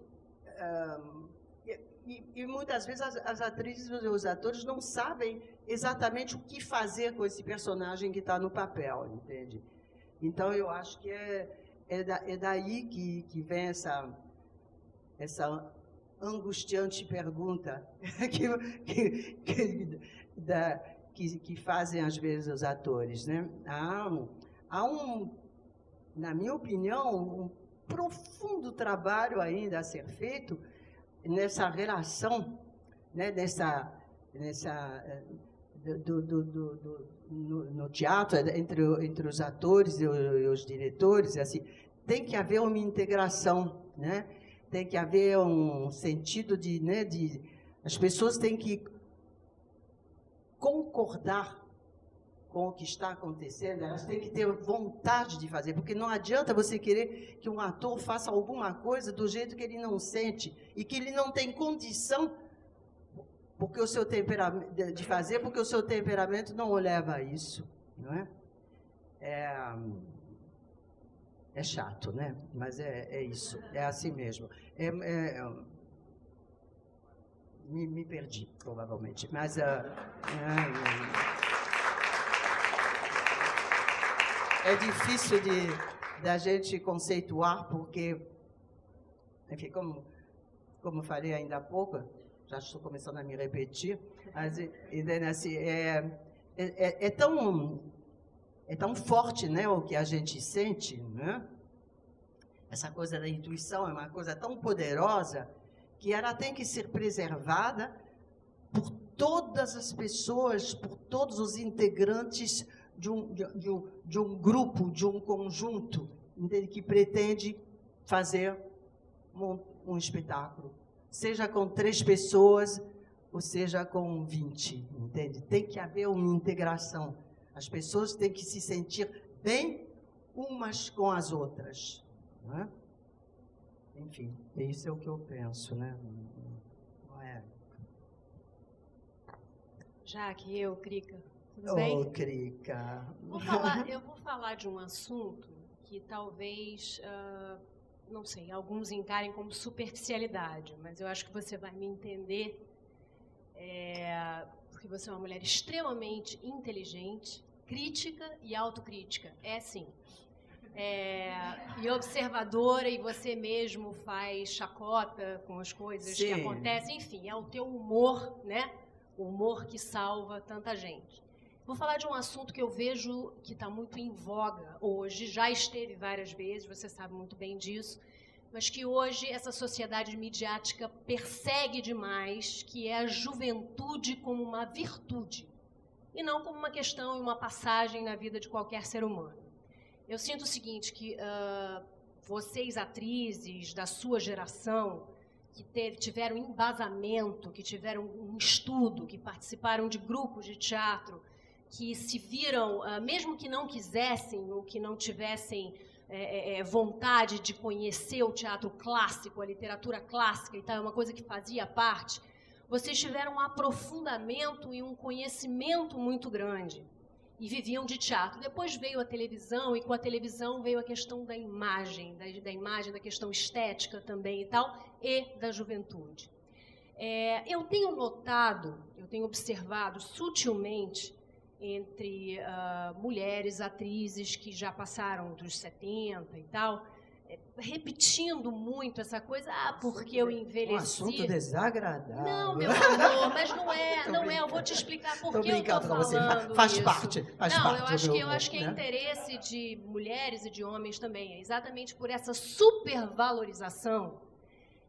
e muitas vezes as atrizes e os atores não sabem exatamente o que fazer com esse personagem que está no papel, entende? Então, eu acho que é daí que vem essa angustiante pergunta que fazem, às vezes, os atores, né? Há na minha opinião, um profundo trabalho ainda a ser feito nessa relação, né, no teatro, entre os atores e os diretores, assim, tem que haver uma integração, né? Tem que haver um sentido as pessoas têm que concordar com o que está acontecendo, elas têm que ter vontade de fazer, porque não adianta você querer que um ator faça alguma coisa do jeito que ele não sente e que ele não tem condição porque o seu temperamento de fazer, porque o seu temperamento não o leva a isso, não é? É chato, né? Mas é isso, é assim mesmo. Me perdi, provavelmente, mas é difícil da gente conceituar, porque, enfim, como eu falei ainda há pouco, já estou começando a me repetir, mas assim, é tão forte, né, o que a gente sente, né? Essa coisa da intuição é uma coisa tão poderosa que ela tem que ser preservada por todas as pessoas, por todos os integrantes de um grupo, de um conjunto, entende? Que pretende fazer um espetáculo, seja com 3 pessoas ou seja com 20, entende? Tem que haver uma integração. As pessoas têm que se sentir bem umas com as outras, não é? Enfim, isso é o que eu penso, né? Não é? Jaque, Crica. Tudo bem? Ô, Crica. Eu vou falar de um assunto que talvez, não sei, alguns encarem como superficialidade, mas eu acho que você vai me entender, porque você é uma mulher extremamente inteligente, crítica e autocrítica. É sim. E observadora, e você mesmo faz chacota com as coisas que acontecem. Enfim, é o teu humor, né? O humor que salva tanta gente. Vou falar de um assunto que eu vejo que está muito em voga hoje, já esteve várias vezes, você sabe muito bem disso, mas que hoje essa sociedade midiática persegue demais, que é a juventude como uma virtude, e não como uma questão e uma passagem na vida de qualquer ser humano. Eu sinto o seguinte, que vocês, atrizes da sua geração, que tiveram embasamento, que tiveram um estudo, que participaram de grupos de teatro, que se viram, mesmo que não quisessem ou que não tivessem vontade de conhecer o teatro clássico, a literatura clássica e tal, é uma coisa que fazia parte, vocês tiveram um aprofundamento e um conhecimento muito grande. E viviam de teatro. Depois veio a televisão, e com a televisão veio a questão da imagem, da questão estética também e tal, e da juventude. Eu tenho notado, eu tenho observado sutilmente entre mulheres, atrizes que já passaram dos 70 e tal, repetindo muito essa coisa, porque eu envelheci. Um assunto desagradável. Não, meu amor, mas não é. Eu vou te explicar por que eu estou falando faz isso. Parte. Eu acho que é interesse de mulheres e de homens também. É exatamente por essa supervalorização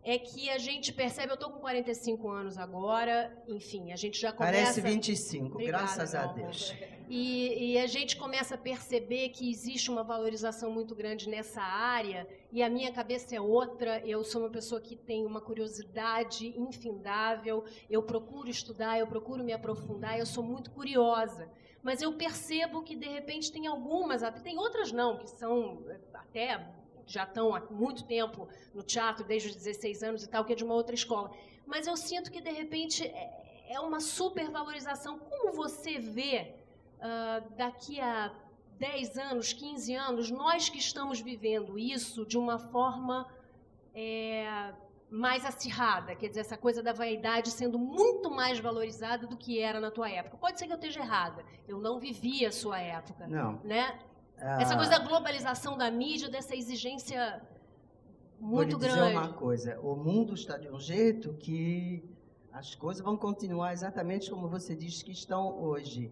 é que a gente percebe. Eu estou com 45 anos agora, enfim, a gente já começa... Parece 25, obrigada, graças a Deus. E a gente começa a perceber que existe uma valorização muito grande nessa área, e a minha cabeça é outra. Eu sou uma pessoa que tem uma curiosidade infindável, eu procuro estudar, eu procuro me aprofundar, eu sou muito curiosa. Mas eu percebo que, de repente, tem algumas, tem outras não, que são até... já estão há muito tempo no teatro, desde os 16 anos e tal, que é de uma outra escola. Mas eu sinto que, de repente, é uma supervalorização. Como você vê, daqui a 10 anos, 15 anos, nós que estamos vivendo isso de uma forma mais acirrada, quer dizer, essa coisa da vaidade sendo muito mais valorizada do que era na tua época. Pode ser que eu esteja errada, eu não vivi a sua época. Não. Né? Essa coisa da globalização da mídia, dessa exigência muito grande. Vou lhe dizer uma coisa, o mundo está de um jeito que as coisas vão continuar exatamente como você diz que estão hoje.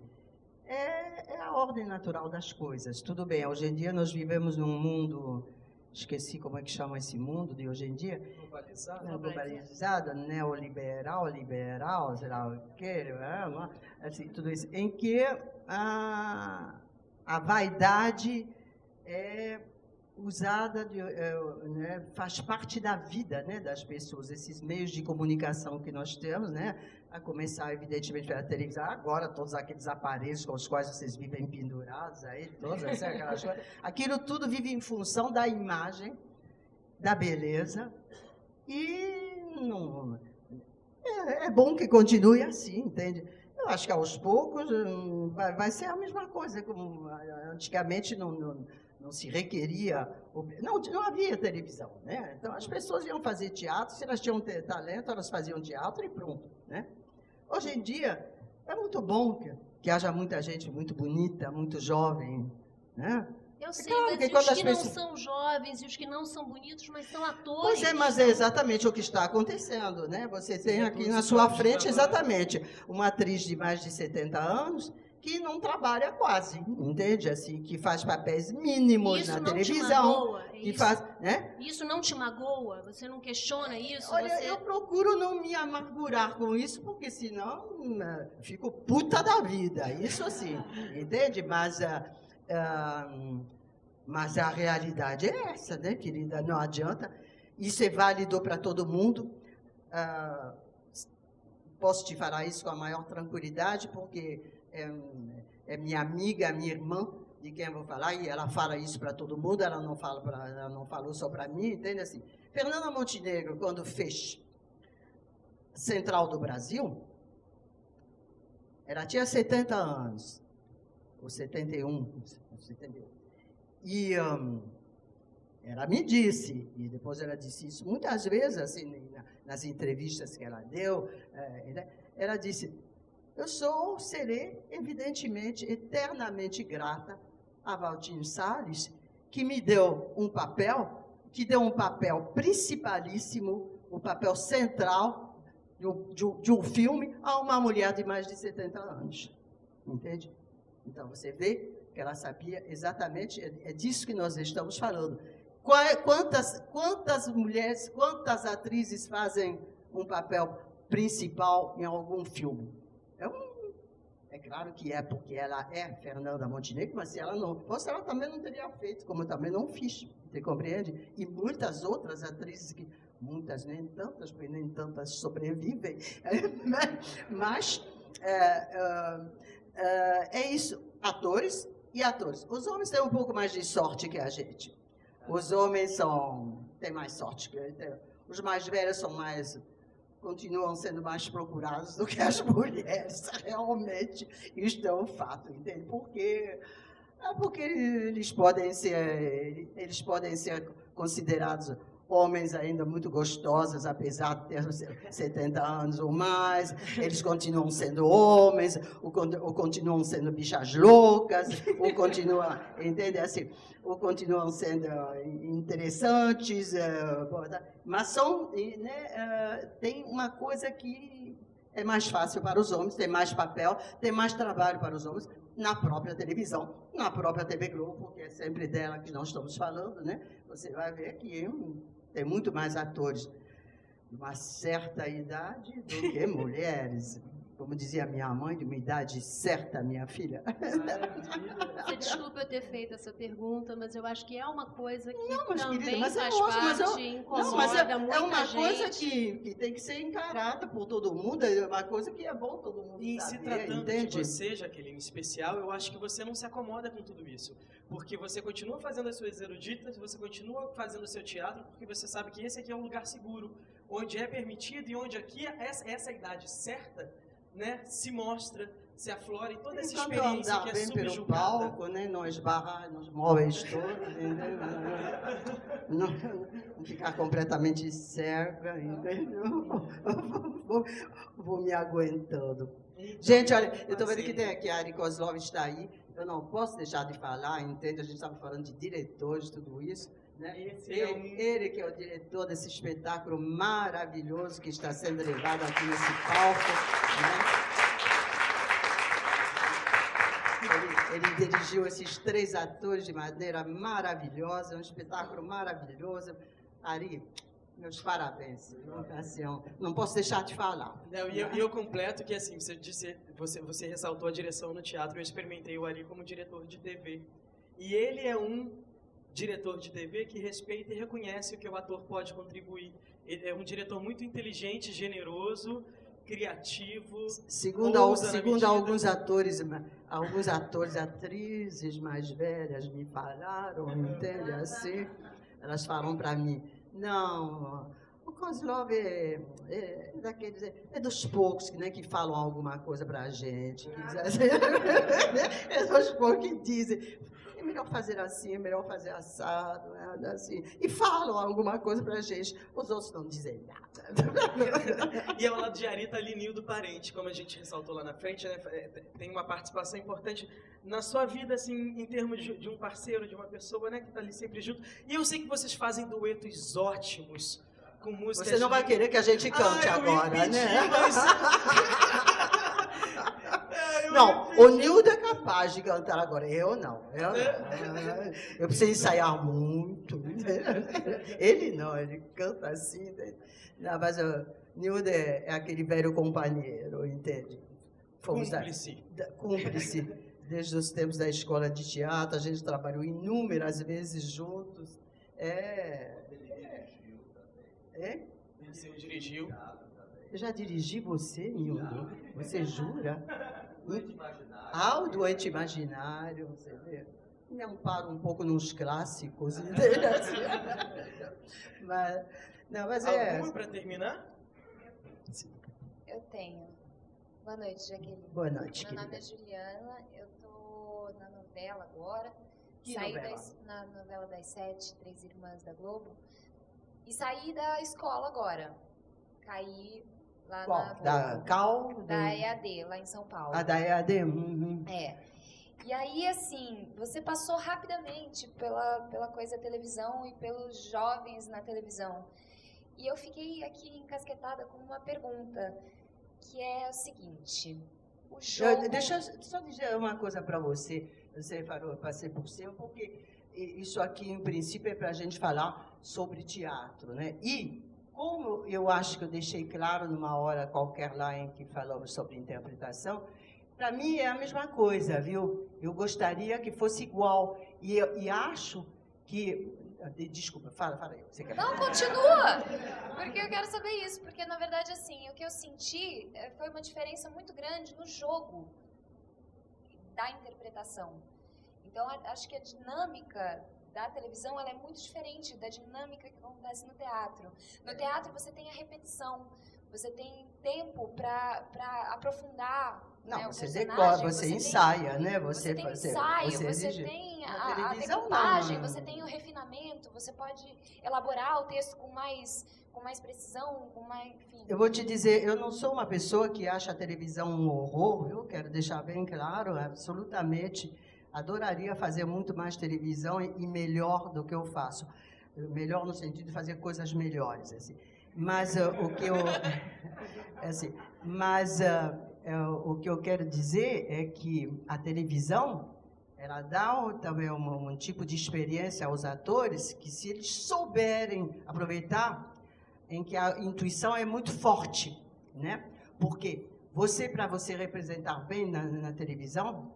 É a ordem natural das coisas. Tudo bem, hoje em dia nós vivemos num mundo, esqueci como é que chama esse mundo de hoje em dia. Globalizado, neoliberal, liberal, sei lá o quê, assim, tudo isso, em que a vaidade é usada, faz parte da vida, né, das pessoas. Esses meios de comunicação que nós temos, né, a começar, evidentemente, pela televisão, agora todos aqueles aparelhos com os quais vocês vivem pendurados, aí, todas aquelas coisas. Aquilo tudo vive em função da imagem, da beleza, e não, é bom que continue assim, entende? Eu acho que aos poucos vai ser a mesma coisa, como antigamente não se requeria, não havia televisão, né? Então as pessoas iam fazer teatro, se elas tinham talento, elas faziam teatro e pronto, né? Hoje em dia é muito bom que haja muita gente muito bonita, muito jovem, né? Eu sei, claro, mas os que não são jovens e os que não são bonitos, mas são atores. Pois é, mas é exatamente o que está acontecendo, né? Você tem aqui na sua frente, exatamente, uma atriz de mais de 70 anos que não trabalha quase, entende? Assim, que faz papéis mínimos na televisão. Que faz, né? Isso não te magoa? Você não questiona isso? Olha, eu procuro não me amargurar com isso, porque senão fico puta da vida, isso sim, entende? Mas a realidade é essa, né, querida? Não adianta. Isso é válido para todo mundo. Posso te falar isso com a maior tranquilidade, porque é minha amiga, minha irmã, de quem eu vou falar, e ela fala isso para todo mundo, ela não falou só para mim, entende? Assim, Fernanda Montenegro, quando fez Central do Brasil, Ela tinha 70 anos, ou 71, 71. E ela me disse, e depois ela disse isso muitas vezes, assim, nas entrevistas que ela deu, ela disse, serei, evidentemente, eternamente grata a Valtinho Salles, que me deu um papel, principalíssimo, o papel central de um filme a uma mulher de mais de 70 anos. Entende? Então, você vê que ela sabia exatamente, é disso que nós estamos falando. Quantas mulheres, quantas atrizes fazem um papel principal em algum filme? É claro que é porque ela é Fernanda Montenegro, mas se ela não fosse, ela também não teria feito, como eu também não fiz, você compreende? E muitas outras atrizes, muitas, nem tantas, porque nem tantas sobrevivem, mas é isso, atores e atores. Os homens têm um pouco mais de sorte que a gente. Os homens têm mais sorte. Os mais velhos continuam sendo mais procurados do que as mulheres, realmente. Isto é um fato, entende? Porque eles podem ser considerados homens ainda muito gostosos, apesar de ter 70 anos ou mais, eles continuam sendo homens, ou continuam sendo bichas loucas, ou continuam, entende? Assim, ou continuam sendo interessantes, mas tem uma coisa que é mais fácil para os homens, tem mais papel, tem mais trabalho para os homens, na própria televisão, na própria TV Globo, porque é sempre dela que nós estamos falando, né? Você vai ver que tem muito mais atores de uma certa idade do que mulheres. Como dizia minha mãe, de uma idade certa, minha filha. Você desculpa eu ter feito essa pergunta, mas eu acho que é uma coisa que também querida, faz parte, incomoda muita gente. É uma coisa que tem que ser encarada por todo mundo, é uma coisa que é bom todo mundo e saber, se tratando entende? de você, Jaqueline, em especial, eu acho que você não se acomoda com tudo isso. Porque você continua fazendo as suas eruditas, você continua fazendo o seu teatro, porque você sabe que esse aqui é um lugar seguro, onde é permitido e onde aqui, essa idade certa, né, se mostra, se aflora, e toda essa experiência que é subjugada. Pelo palco, né, não esbarrar nos móveis todos, entendeu? Não ficar completamente cega, entendeu? Vou me aguentando. Gente, olha, eu estou vendo que tem aqui a Ari Kozlov está aí, eu não posso deixar de falar, entende? A gente estava falando de diretores, tudo isso. Né? Ele que é o diretor desse espetáculo maravilhoso que está sendo levado aqui nesse palco. Né? Ele dirigiu esses 3 atores de maneira maravilhosa, um espetáculo maravilhoso. Ari, meus parabéns. Não posso deixar de falar. E eu completo que, assim, você ressaltou a direção no teatro, eu experimentei o Ari como diretor de TV. E ele é um diretor de TV que respeita e reconhece o que o ator pode contribuir. Ele é um diretor muito inteligente, generoso, criativo. Segundo alguns atores, atrizes mais velhas me falaram, entende? Assim, elas falam para mim, não, o Kozlov é dos poucos que falam alguma coisa para a gente. É dos poucos que dizem, é melhor fazer assim, é melhor fazer assado, assim. E falam alguma coisa para a gente, os outros não dizem nada. E ao lado de Ari está Linildo Parente, como a gente ressaltou lá na frente, né? Tem uma participação importante na sua vida, assim, em termos de um parceiro, de uma pessoa, né, que está ali sempre junto. E eu sei que vocês fazem duetos ótimos com músicas. Você não vai querer que a gente cante agora, né? Não, o Nildo é capaz de cantar agora, eu não. Eu preciso ensaiar muito. Ele não, ele canta assim. Não, mas o Nildo é aquele velho companheiro, entende? Cúmplice. Desde os tempos da escola de teatro, a gente trabalhou inúmeras vezes juntos. Você dirigiu? Eu já dirigi você, Nildo? Você jura? O Doente Imaginário, você vê? Me amparo um pouco nos clássicos, entende? Alguma para terminar? Eu tenho. Boa noite, Jaqueline. Boa noite, Meu nome querida. é Juliana, eu estou na novela agora. Que saí novela? na novela das 7, Três Irmãs da Globo. E saí da escola agora. Caí lá Qual? Da Cal? da EAD, lá em São Paulo. Ah, da EAD? Uhum. É. E aí, assim, você passou rapidamente pela coisa televisão e pelos jovens na televisão. E eu fiquei aqui encasquetada com uma pergunta, que é o seguinte: o jogo... Deixa eu só dizer uma coisa para você. Você falou, passei por cima, porque isso aqui, em princípio, é para a gente falar sobre teatro, né? E, como eu acho que eu deixei claro numa hora qualquer lá em que falamos sobre interpretação, para mim é a mesma coisa, viu? Eu gostaria que fosse igual. E acho que... Desculpa, fala aí. Você quer Não, continua! Porque eu quero saber isso. Porque, na verdade, assim, o que eu senti foi uma diferença muito grande no jogo da interpretação. Então, acho que a dinâmica da televisão ela é muito diferente da dinâmica que acontece no teatro. No teatro, você tem a repetição, você tem tempo para aprofundar. Não, né, você personagem, decora, você ensaia, né? Você tem ensaio, você exige. tem Na a televisão, decupagem, não. você tem o refinamento, você pode elaborar o texto com mais precisão, com mais, enfim. Eu vou te dizer, eu não sou uma pessoa que acha a televisão um horror, eu quero deixar bem claro, absolutamente. Adoraria fazer muito mais televisão e melhor do que eu faço. Melhor no sentido de fazer coisas melhores, assim. Mas o que eu... assim, mas o que eu quero dizer é que a televisão, ela dá também um tipo de experiência aos atores que, se eles souberem aproveitar, em que a intuição é muito forte, né? Porque para você representar bem na televisão,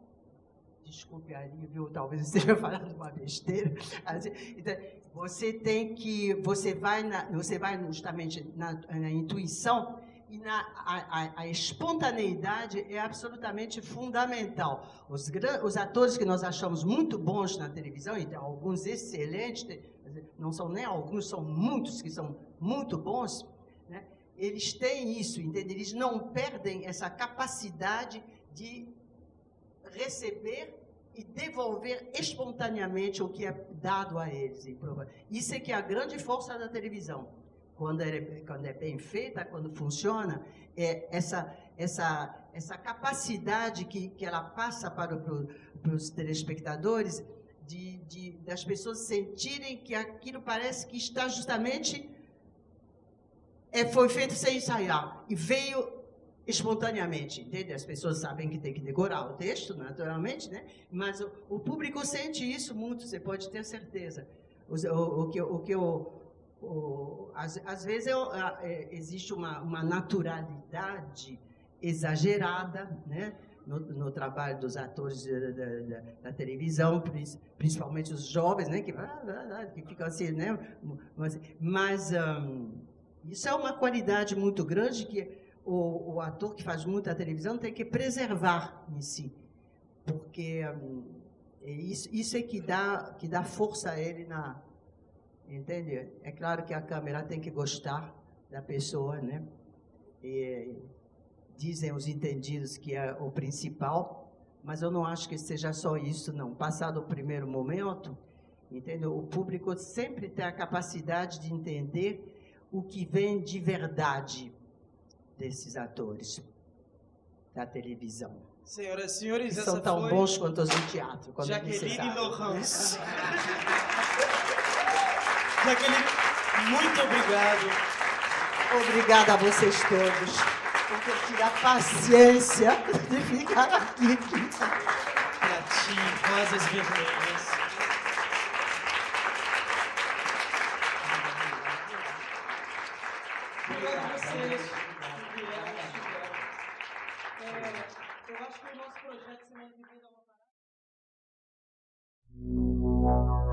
desculpe aí, viu? Talvez eu esteja falando uma besteira. Assim, então, você vai justamente na intuição. E a espontaneidade é absolutamente fundamental. Os atores que nós achamos muito bons na televisão, e tem alguns excelentes, não são nem alguns, são muitos que são muito bons, né? Eles têm isso, entende? Eles não perdem essa capacidade de receber e devolver espontaneamente o que é dado a eles. Isso é que é a grande força da televisão. Quando é bem feita, quando funciona, é essa capacidade que ela passa para os telespectadores das pessoas sentirem que aquilo parece que está justamente foi feito sem ensaiar e veio espontaneamente, entende? As pessoas sabem que tem que decorar o texto, naturalmente, né? Mas o público sente isso muito, você pode ter certeza. Às vezes existe uma naturalidade exagerada, né, no trabalho dos atores da televisão, principalmente os jovens, né, que ficam assim, né, mas isso é uma qualidade muito grande que o ator que faz muito a televisão tem que preservar em si, porque isso é que dá força a ele entende? É claro que a câmera tem que gostar da pessoa, né? E dizem os entendidos que é o principal, mas eu não acho que seja só isso, não. Passado o primeiro momento, entende? O público sempre tem a capacidade de entender o que vem de verdade desses atores da televisão. Senhoras e senhores, que essa são tão foi bons quanto os do teatro. Jaqueline Laurence. Jaqueline, muito obrigado. Obrigada a vocês todos por ter tido a paciência de ficar aqui. Pra ti, Rosas Vermelhas. Obrigado a vocês. Eu acho que o nosso projeto Semana que Vem dá uma parada.